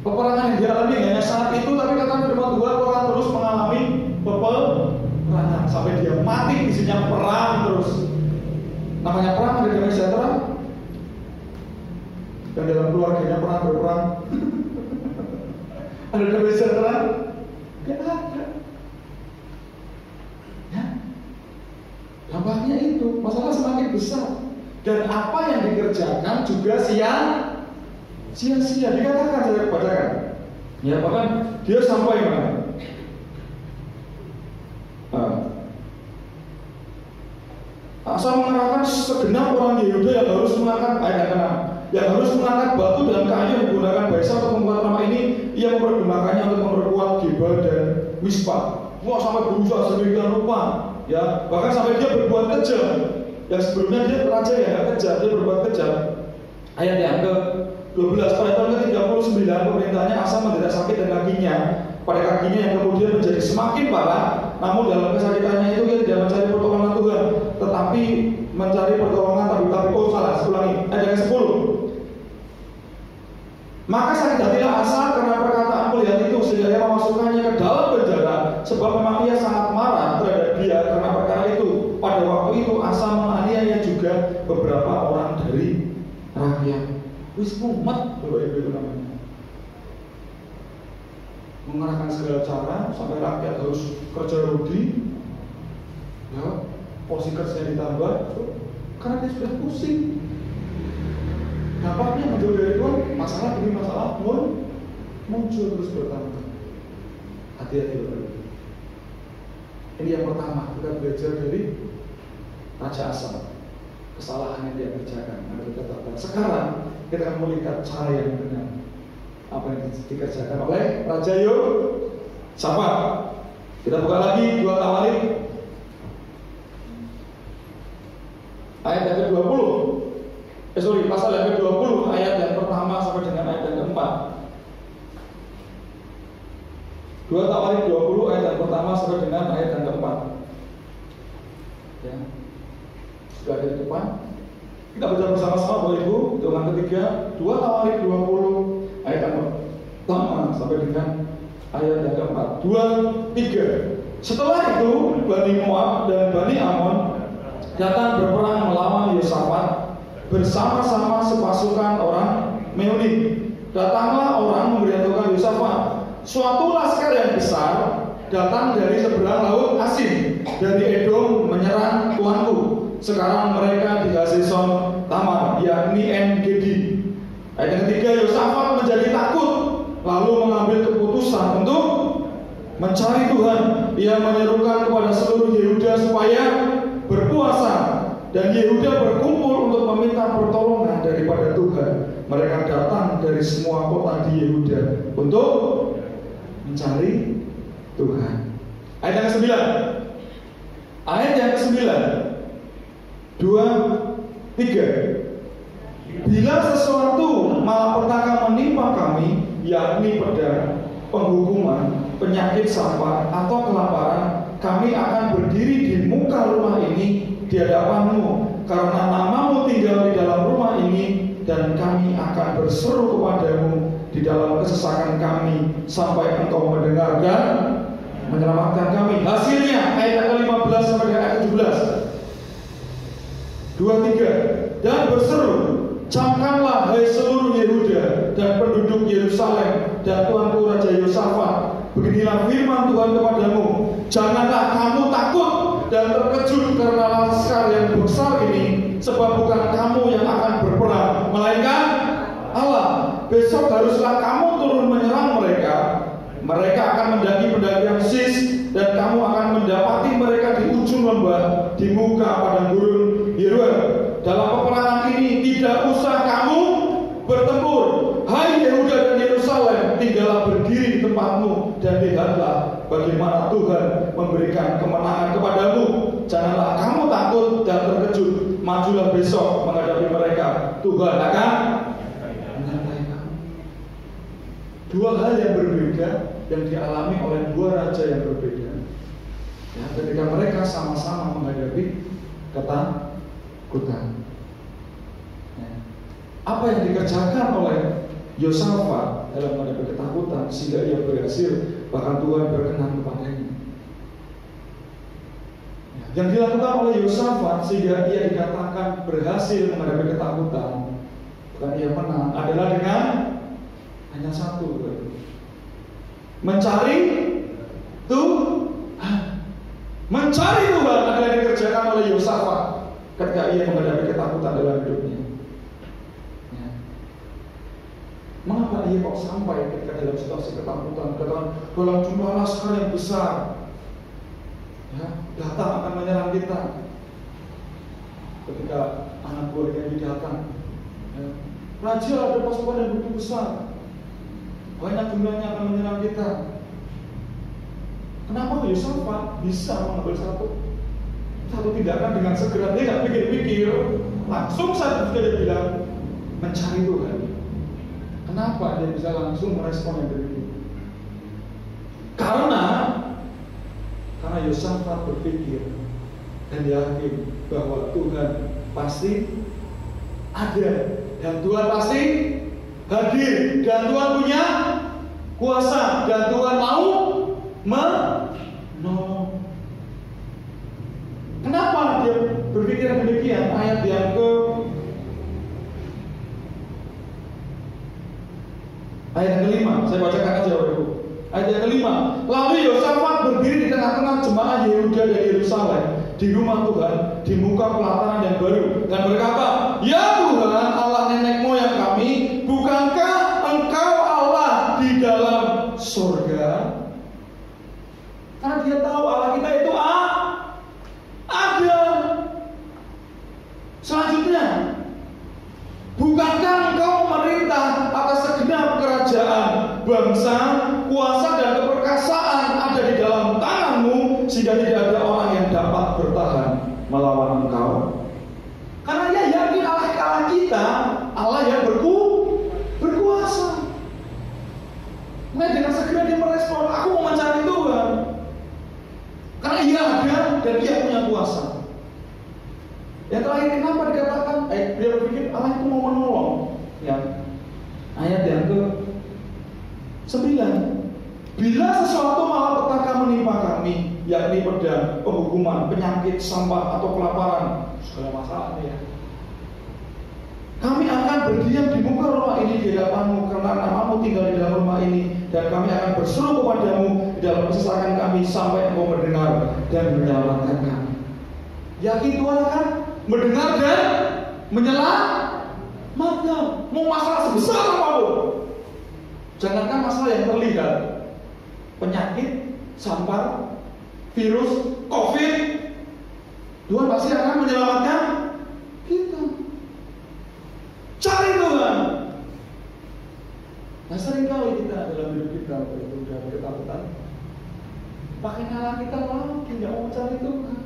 Peperangan yang dialami hanya saat itu, tapi kata firman Tuhan orang terus mengalami peperangan sampai dia mati, isinya perang terus. Namanya perang ada damai sejahtera, dan dalam keluarganya perang berperang. Ada damai sejahtera. Gak ada. Ya. Dampaknya itu, masalah semakin besar. Dan apa yang dikerjakan juga sia-sia. Dikatakan, saya bacakan. Ya, bahkan dia sampai mana? Asa mengarahkan segenap orang Yehuda yang harus mengangkat yang harus mengangkat batu dan kayu menggunakan baisa untuk membuat nama ini. Ia mempergunakannya untuk memperkuat Geba dan Mispa. Wah, sampai berusaha sedemikian rupa, ya, bahkan sampai dia berbuat kejam. Yang sebelumnya dia raja yang gak kejam, dia berbuat kejam. Ayat yang ke-12, pada tahun ke-39 pemerintahnya Asa menderita sakit dan pada kakinya yang kemudian menjadi semakin parah. Namun dalam kesakitannya itu dia tidak mencari pertolongan Tuhan, tetapi mencari pertolongan ulangi. Ayat yang ke-10. Maka sakit hatilah Asa karena perkataan melihat itu, sehingga ia memasukkannya ke dalam penjara, sebab memang ia sangat marah terhadap dia karena perkara itu. Pada waktu itu Asa menganiaya juga beberapa orang dari rakyat. Wis mumet, Bapak Ibu, itu namanya. Mengerahkan segala cara sampai rakyat harus kerja rudi, ya, porsi kerjanya ditambah karena dia sudah pusing. Dampaknya menjauh dari Tuhan, masalah demi masalah muncul terus bertambah. Hati-hati, Bapak Ibu. Ini yang pertama, kita belajar dari Raja Asa, kesalahan yang dia kerjakan. Sekarang kita akan melihat cara yang benar, apa yang dikerjakan oleh Raja Yosafat. Kita buka lagi 2 Tawarik ayat yang ke-20. Pasal yang ke-20 ayat yang pertama sampai dengan ayat yang ke-4. 2 Tawarik 20 ayat yang pertama sampai dengan ayat yang ke-4. Ya. Sudah ada di depan. Kita baca bersama-sama, Bapak Ibu. Hitungan ketiga, 2 Tawarik 20 ayat yang pertama sampai dengan ayat yang ke-4. 2, 3. Setelah itu Bani Moab dan Bani Ammon datang berperang melawan Yosafat bersama-sama sepasukan orang Meuni. Datanglah orang memberitahukan Yosafat, suatu laskar yang besar datang dari seberang laut Asin, dari Edom menyerang tuanku. Sekarang mereka di Hazeson Tamar, yakni En-Gedi. Ayat yang ketiga, Yosafat menjadi takut, lalu mengambil keputusan untuk mencari Tuhan. Ia menyerukan kepada seluruh Yehuda supaya berpuasa, dan Yehuda berkumpul untuk meminta pertolongan daripada Tuhan. Mereka datang dari semua kota di Yehuda untuk mencari Tuhan. Ayat yang ke-9. Ayat yang ke-9. 2, 3. Bila sesuatu malapetaka menimpa kami, yakni pedang, penghukuman, penyakit sampar, atau kelaparan, kami akan berdiri di muka rumah ini di hadapanmu, karena namamu tinggal di dalam rumah ini, dan kami akan berseru kepadamu di dalam kesesakan kami sampai engkau mendengar dan menyelamatkan kami. Hasilnya ayat ke-15 sampai ayat ke-17. 2, 3. Dan berseru, camkanlah hai seluruh Yehuda dan penduduk Yerusalem dan tuanku Raja Yosafat, beginilah firman Tuhan kepadamu, janganlah kamu takut dan terkejut karena laskar yang besar ini, sebab bukan kamu yang akan berperang, melainkan Allah. Besok haruslah kamu turun menyerang mereka. Mereka akan mendaki pendakian Sis, dan kamu akan mendapati mereka di ujung lembah, di muka padang gurun Yeruel. Dalam peperangan ini tidak usah kamu bertempur. Hai Yehuda dan Yerusalem, tinggallah berdiri di tempatmu dan lihatlah bagaimana Tuhan memberikan kemenangan kepadamu. Janganlah kamu takut dan terkejut. Majulah besok menghadapi mereka. Tuhan akan menyertai kamu. Dua hal yang berbeda yang dialami oleh dua raja yang berbeda. Ya, ketika mereka sama-sama menghadapi ketakutan. Ya. Apa yang dikerjakan oleh Yosafat dalam menghadapi ketakutan sehingga ia berhasil, bahkan Tuhan berkenan kepadanya. Ya. Yang dilakukan oleh Yosafat sehingga ia dikatakan berhasil menghadapi ketakutan, bukan ia menang, adalah dengan hanya satu, mencari Tuhan. Mencari Tuhan adalah yang dikerjakan oleh Yosafat ketika ia menghadapi ketakutan dalam hidupnya. Ya. Mengapa ia kok sampai ketika dalam situasi ketakutan, dalam jumlah laskar yang besar, ya, datang akan menyerang kita? Ketika anak buahnya datang, ya, raja ada pasukan yang begitu besar, banyak jumlahnya akan menyerang kita. Kenapa Yosafat bisa mengambil satu tindakan dengan segera? Dia tidak pikir-pikir, langsung saja dia bilang mencari Tuhan. Kenapa dia bisa langsung merespon yang begitu? Karena Yosafat berpikir dan yakin bahwa Tuhan pasti ada, dan Tuhan pasti hadir, dan Tuhan punya kuasa, dan Tuhan mau menolong. Kenapa dia berpikir demikian? Ayat yang ke-5, saya bacakan aja Bapak-Ibu. Ayat yang ke-5. Lalu Yosafat berdiri di tengah-tengah jemaah Yehuda dan Yerusalem di rumah Tuhan, di muka pelataran yang baru, dan berkata, ya Tuhan Allah nenek moyang kami, bukankah Engkau Allah di dalam surga? Karena dia tahu Allah kita itu ada. Selanjutnya, bukankah Engkau memerintah atas segenap kerajaan, bangsa, kuasa dan keperkasaan ada di dalam tanganmu, sehingga tidak ada orang yang dapat bertahan melawan Engkau? Karena dia yakin Allah kita, Allah yang berkuasa. Nah, dengan segera dia merespon, aku mau mencari Tuhan. Karena ia ada dan ia punya kuasa. Yang terakhir, kenapa dikatakan dia berpikir Allah itu mau menolong? Ya. Ayat yang ke-9. Bila sesuatu malapetaka menimpa kami, yakni pedang, penghukuman, penyakit, sampah atau kelaparan, segala masalah ya. Kami akan berdiam di muka rumah ini di hadapanmu karena namamu tinggal di dalam rumah ini, dan kami akan berseru kepadamu di dalam kesesakan kami sampai engkau mendengar dan menyelamatkan kami. Yakin Tuhan akan mendengar dan menyelamatkan. Mau masalah sebesar apapun, jangankan masalah yang terlihat, penyakit, sampar, virus, COVID, Tuhan pasti akan menyelamatkan kita. Cari Tuhan. Nah, seringkali kita dalam hidup kita udah ketakutan, pakai ngalah kita lagi, nggak mau cari Tuhan.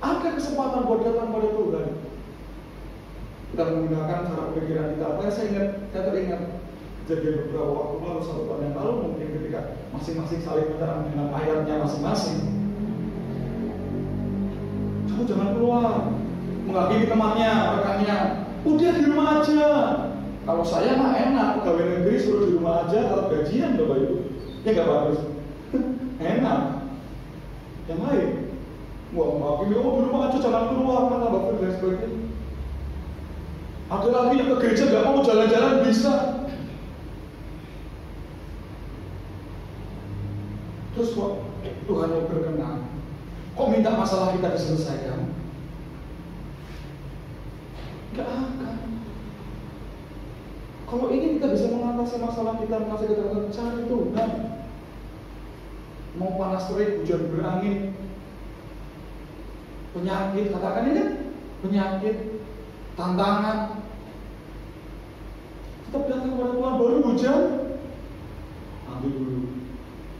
Ada kesempatan buat datang pada Tuhan. Kita menggunakan cara pemikiran kita. Saya teringat kejadian beberapa waktu lalu, 1 tahun yang lalu mungkin, ketika masing-masing saling menyerang dengan ayatnya masing-masing. Kamu jangan keluar, menghakimi temannya, rekannya. Udah di rumah aja. Kalau saya mah enak, pegawai negeri suruh di rumah aja, tetap gajian Bapak Ibu. Ya nggak bagus. Enak. Yang lain, menghakimi, di rumah aja, jangan keluar, kan tambah dan sebagainya. Ada lagi yang ke gereja nggak mau jalan-jalan bisa. Terus kok Tuhan mau berkenan, kok minta masalah kita diselesaikan? Gak akan. Kalau ini kita bisa mengatasi masalah kita, mengatasi ketakutan, cari Tuhan. Mau panas terik, hujan berangin, penyakit, katakan ini kan penyakit, tantangan, tetap datang kepada Tuhan. Baru hujan, ambil dulu.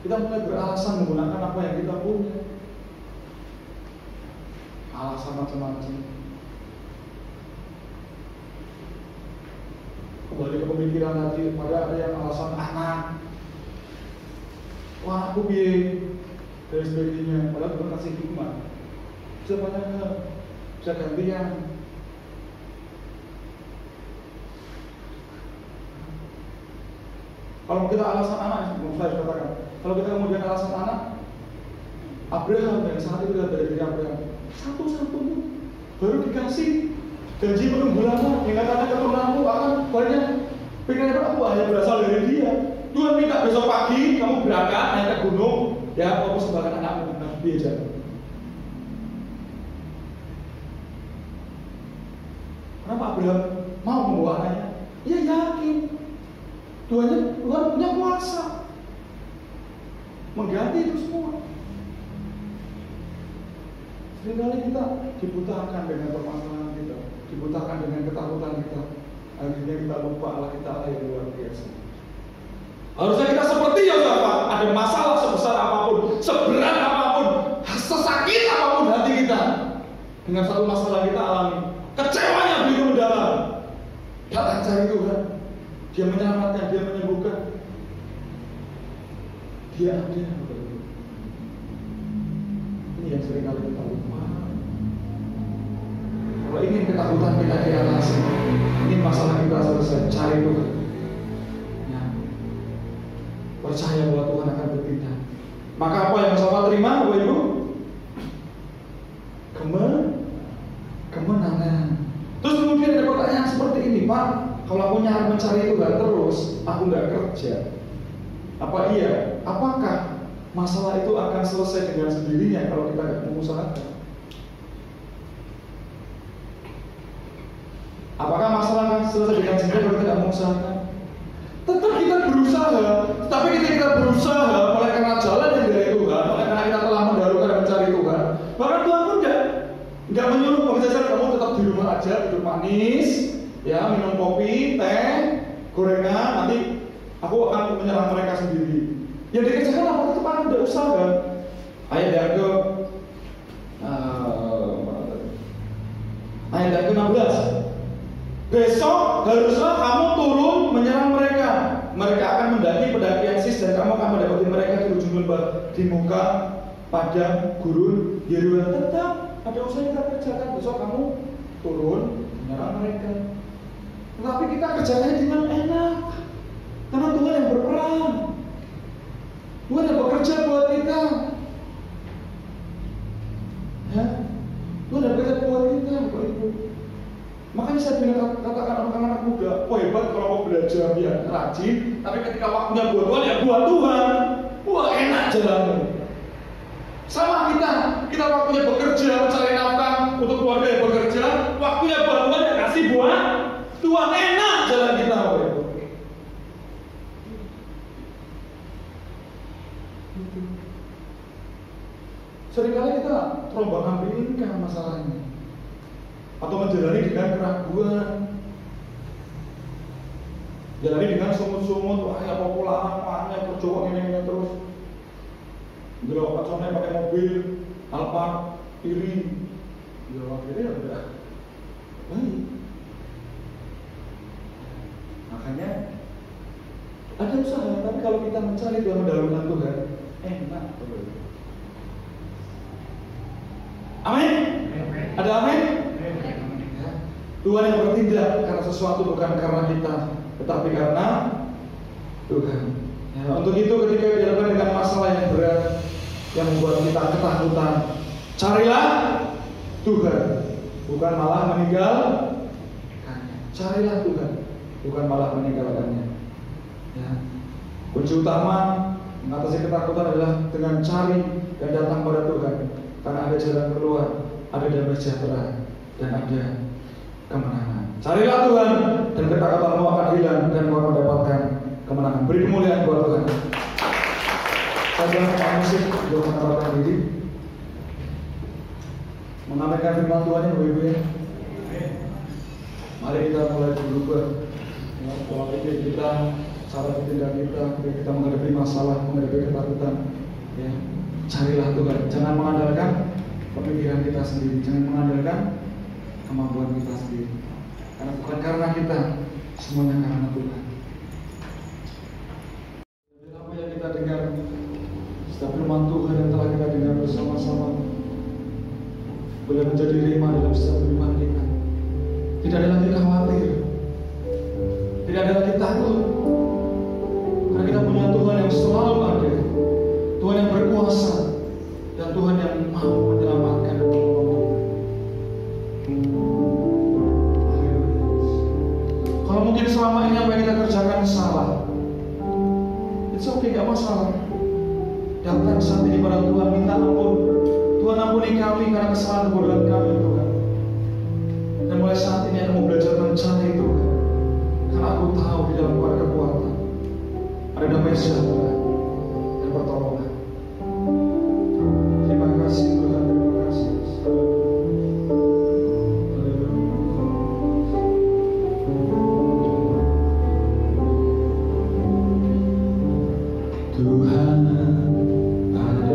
Kita mulai beralasan menggunakan apa yang kita punya. Alasan macam-macam. Kembali ke pemikiran tadi, pada ada yang alasan anak, wah aku biaya dan sebagainya. Padahal Tuhan kasih hikmat, bisa banyak hal, bisa gantian. Kalau kita alasan anak, saya katakan, kalau kita kemudian alasan anak, Abraham yang saat itu dari diri Abraham, satu-satunya baru dikasih gaji menunggu lama, yang katanya keturunanmu akan banyak. Pikirannya aku hanya berasal dari dia. Tuhan minta besok pagi kamu berangkat naik ke gunung, ya kamu sebagai anakmu, nah dia aja. Kenapa Abraham mau membawa anaknya? Ia yakin Tuhan punya kuasa mengganti itu semua. Seringkali kita dibutakan dengan permasalahan kita, dibutakan dengan ketakutan kita. Akhirnya kita lupa Allah kita Allah yang luar biasa. Harusnya kita seperti Yosafat, ada masalah sebesar apapun, seberat apapun, sesakit apapun hati kita, dengan satu masalah kita alami, kecewanya begitu mendalam, datang cari Tuhan. Dia menyelamatkan, dia menyembuhkan, dia ada. Ini yang seringkali kita lupa. Kalau ingin ketakutan kita diatasi, ingin masalah kita selesai, cari Tuhan. Ya. Percaya bahwa Tuhan akan bertindak. Maka apa yang Yosafat terima, Bapak Ibu? Kemenangan. Terus kemudian ada pertanyaan seperti ini, Pak. Kalau aku nyari mencari Tuhan terus, aku nggak kerja. Apa iya? Apakah masalah itu akan selesai dengan sendirinya kalau kita nggak mengusahakan? Apakah masalah akan selesai dengan sendirinya kalau kita nggak mengusahakan? Tetap kita berusaha, tapi ketika kita berusaha oleh karena jalan yang dari Tuhan, oleh karena kita telah mendahulukan dan mencari Tuhan, bahkan Tuhan pun nggak menyuruh kamu tetap di rumah aja, duduk manis, ya minum kopi, teh, gorengan, nanti aku akan menyerang mereka sendiri. Yang dikerjakan apa? Itu kan udah usaha. Ayat yang ke-16. Besok haruslah kamu turun menyerang mereka. Mereka akan mendaki pendakian Sis dan kamu akan mendapati mereka di ujung lembah, di muka padang gurun Yeruel. Tetap ada usaha kita kerjakan. Besok kamu turun menyerang mereka. Tetapi kita kerjakannya dengan enak, karena Tuhan yang berperan, Tuhan yang bekerja buat kita. Ya, Tuhan ada bekerja buat kita, Bapak Ibu. Makanya saya bilang katakan anak-anak muda, hebat kalau mau belajar ya rajin, tapi ketika waktunya buat Tuhan ya buat Tuhan. Wah, enak jalannya. Sama kita waktunya bekerja, mencari nafkah untuk keluarga yang bekerja, waktunya buat Tuhan ya kasih buat Tuhan, enak jalan kita, Bapak Ibu. Seringkali kita terombang-ambingkan masalahnya, atau menjalani dengan keraguan, jalani dengan sumut-sumut, wah ya populer, wahnya perjuangan ini terus. Belok pacarnya pakai mobil, Alphard, iri, belok akhirnya udah baik. Makanya ada usaha, tapi kalau kita mencari Tuhan, mendahulukan Tuhan, enak. Amin. Ada amin? Tuhan yang bertindak karena sesuatu, bukan karena kita, tetapi karena Tuhan. Ya, untuk itu ketika dihadapkan dengan masalah yang berat, yang membuat kita ketakutan, carilah Tuhan, bukan malah meninggalkannya. Carilah Tuhan, bukan malah meninggalkannya. Ya. Kunci utama mengatasi ketakutan adalah dengan cari dan datang pada Tuhan, karena ada jalan keluar, ada damai sejahtera, dan ada kemenangan. Carilah Tuhan, dan ketakutanmu akan hilang, dan kau akan mendapatkan kemenangan. Beri kemuliaan buat Tuhan. Saya Pak Musik untuk menempatkan diri, mengamalkan firman Tuhan yang Ibu ya. Mari kita mulai berubah pola pikir kita, cara bertindak kita, ketika kita menghadapi masalah, menghadapi ketakutan. Ya, carilah Tuhan. Jangan mengandalkan pemikiran kita sendiri, jangan mengandalkan kemampuan kita sendiri. Karena bukan karena kita, semuanya karena Tuhan. Dan apa yang kita dengar, setiap firman Tuhan yang telah kita dengar bersama-sama, boleh menjadi rema dalam setiap kehidupan kita. Tidak ada lagi khawatir, tidak ada lagi takut, karena kita punya Tuhan yang selalu ada, Tuhan yang berkuasa, dan Tuhan yang mau menyelamatkan dan menolong. Kalau mungkin selama ini apa yang kita kerjakan salah, it's okay, gak masalah. Datang saat ini pada Tuhan, minta ampun. Tuhan ampuni kami karena kesalahan kebodohan kami, Tuhan. Dan mulai saat ini aku mau belajar mencari Tuhan, karena aku tahu di dalam ada kekuatan, ada damai sejahtera dan pertolongan. Terima kasih Tuhan, terima kasih. Tuhan kami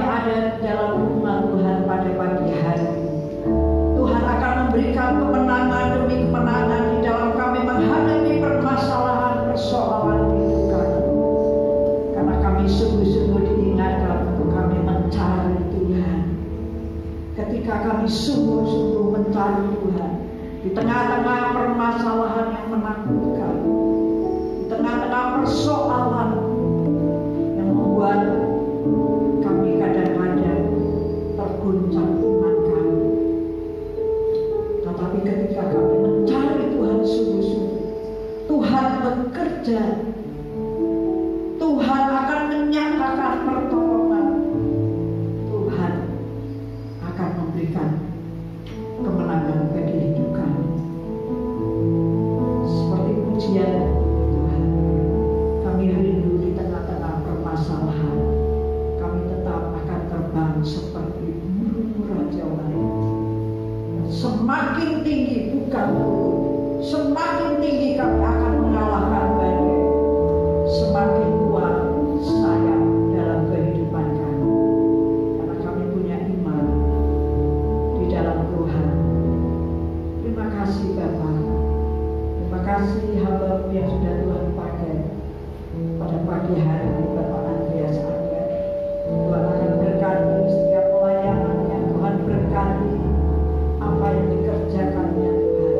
ada dalam rumah Tuhan pada pagi hari ini. Tuhan akan memberikan kemenangan demi kemenangan di dalam kami menghadapi permasalahan persoalan hidup kami. Karena kami sungguh-sungguh diingatkan untuk kami mencari Tuhan. Ketika kami sungguh-sungguh mencari Tuhan di tengah-tengah permasalahan yang menakutkan, di tengah-tengah persoalan yang membuat kami kadang-kadang terguncang iman kami. Tetapi ketika kami mencari Tuhan sungguh-sungguh, Tuhan bekerja. Tuhan akan menyatakan pertolongan. Tuhan akan memberikan kemenangan bagi hidup kami. Seperti pujian Tuhan, kami rindu di tengah-tengah permasalahan. Kami tetap akan terbang seperti burung raja langit. Semakin tinggi bukan turun, semakin tinggi kami akan mengalahkan badai. Semakin kuat sayap dalam kehidupan kami, karena kami punya iman di dalam Tuhan. Terima kasih Bapa. Terima kasih hamba-Mu yang sudah Tuhan pakai pada pagi hari ini, Bapak Andreas Angga. Tuhan akan berkati setiap pelayanan yang Tuhan berkati apa yang dikerjakannya Tuhan.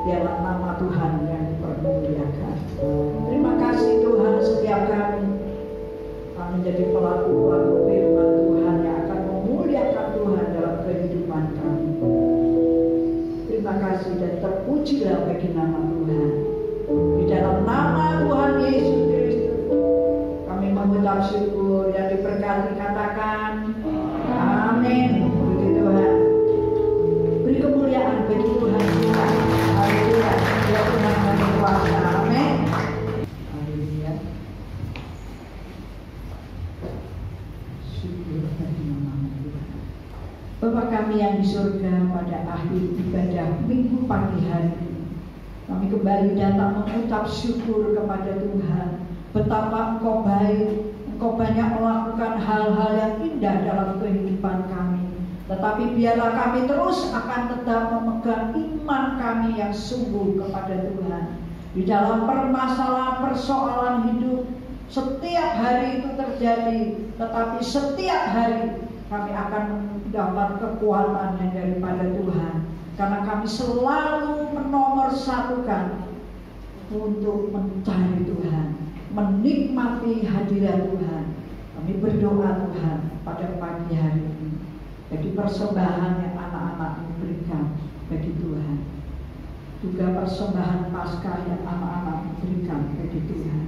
Biarlah nama Tuhan yang dipermuliakan. Terima kasih Tuhan, setiap kami menjadi pelaku-pelaku firman Tuhan yang akan memuliakan Tuhan dalam kehidupan kami. Terima kasih dan terpujilah bagi nama Tuhan. Di dalam nama Tuhan Yesus Kristus kami mengucap syukur. Yang diberkati katakan amin. Puji Tuhan. Beri kemuliaan bagi Tuhan. Haleluya. Dia Tuhan yang berkuasa. Amin. Haleluya. Syukur bagi nama Tuhan. Bapa kami yang di surga, pada akhir ibadah minggu pagi hari ini, kami kembali datang mengucap syukur kepada Tuhan. Betapa Engkau baik, Engkau banyak melakukan hal-hal yang indah dalam kehidupan kami. Tetapi biarlah kami terus akan tetap memegang iman kami yang sungguh kepada Tuhan. Di dalam permasalahan persoalan hidup, setiap hari itu terjadi, tetapi setiap hari kami akan mendapat kekuatan yang daripada Tuhan. Karena kami selalu menomorsatukan untuk mencari Tuhan, menikmati hadirat Tuhan. Kami berdoa Tuhan pada pagi hari ini bagi persembahan yang anak-anak berikan bagi Tuhan, juga persembahan Paskah yang anak-anak berikan bagi Tuhan.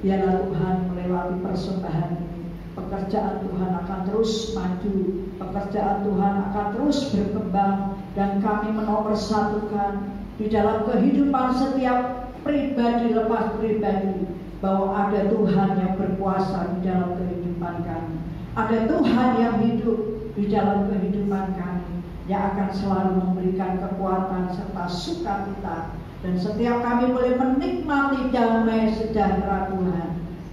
Biarlah Tuhan melewati persembahan ini, pekerjaan Tuhan akan terus maju, pekerjaan Tuhan akan terus berkembang, dan kami menomorsatukan di dalam kehidupan setiap pribadi lepas pribadi bahwa ada Tuhan yang berkuasa di dalam kehidupan kami, ada Tuhan yang hidup di dalam kehidupan kami, yang akan selalu memberikan kekuatan serta sukacita, dan setiap kami boleh menikmati damai sejahtera Tuhan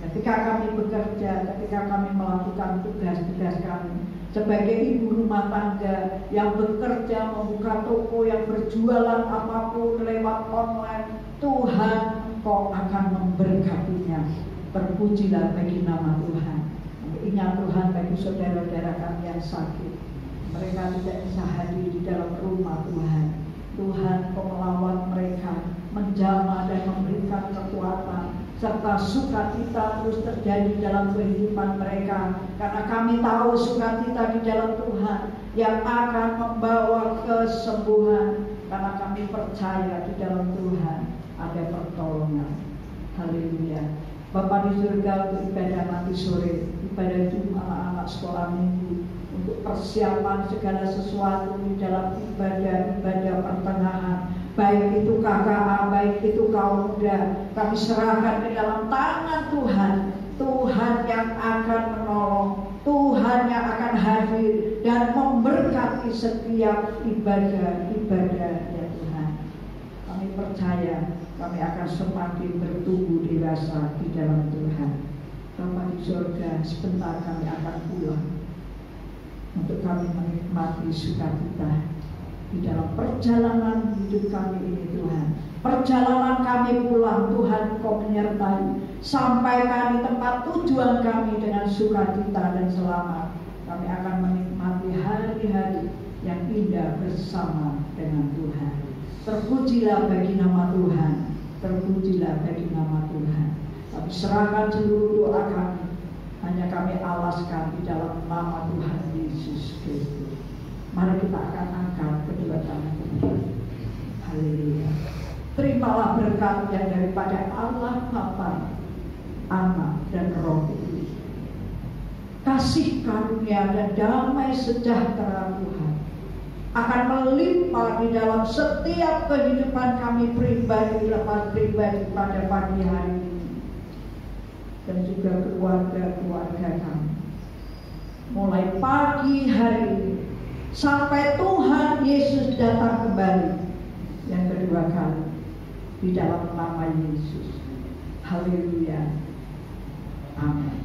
ketika kami bekerja, ketika kami melakukan tugas-tugas kami sebagai ibu rumah tangga yang bekerja, membuka toko, yang berjualan apapun lewat online. Tuhan, Kau akan memberkatinya. Terpujilah bagi nama Tuhan. Ingat Tuhan bagi saudara-saudara kami yang sakit, mereka tidak bisa hadir di dalam rumah Tuhan. Tuhan, Kau melawat mereka, menjamah dan memberikan kekuatan serta sukacita terus terjadi dalam kehidupan mereka. Karena kami tahu sukacita di dalam Tuhan yang akan membawa kesembuhan. Karena kami percaya di dalam Tuhan ada pertolongan. Haleluya. Bapa di surga, untuk ibadah nanti sore, ibadah Jumat anak-anak sekolah minggu, untuk persiapan segala sesuatu di dalam ibadah pertengahan, baik itu KKA, baik itu kaum muda, kami serahkan ke dalam tangan Tuhan. Tuhan yang akan menolong, Tuhan yang akan hadir dan memberkati setiap ibadah ya Tuhan. Kami percaya kami akan semakin bertumbuh dewasa di dalam Tuhan. Bapa di surga, sebentar kami akan pulang. kami menikmati sukacita di dalam perjalanan hidup kami ini Tuhan. Perjalanan kami pulang Tuhan, Kau menyertai. Sampaikan di tempat tujuan kami dengan sukacita dan selamat. Kami akan menikmati hari-hari yang indah bersama dengan Tuhan. Terpujilah bagi nama Tuhan. Terpujilah bagi nama Tuhan. Kami serahkan seluruh doa kami. Hanya kami alaskan di dalam nama Tuhan Yesus Kristus. Mari kita akan angkat kedua tangan kita. Haleluya. Terimalah berkat yang daripada Allah Bapa, Anak dan Roh Kudus. Kasih karunia dan damai sejahtera Tuhan akan melimpah di dalam setiap kehidupan kami pribadi lepas pribadi pada pagi hari ini, dan juga keluarga-keluarga kami. Mulai pagi hari ini sampai Tuhan Yesus datang kembali yang kedua kali, di dalam nama Yesus. Haleluya. Amin.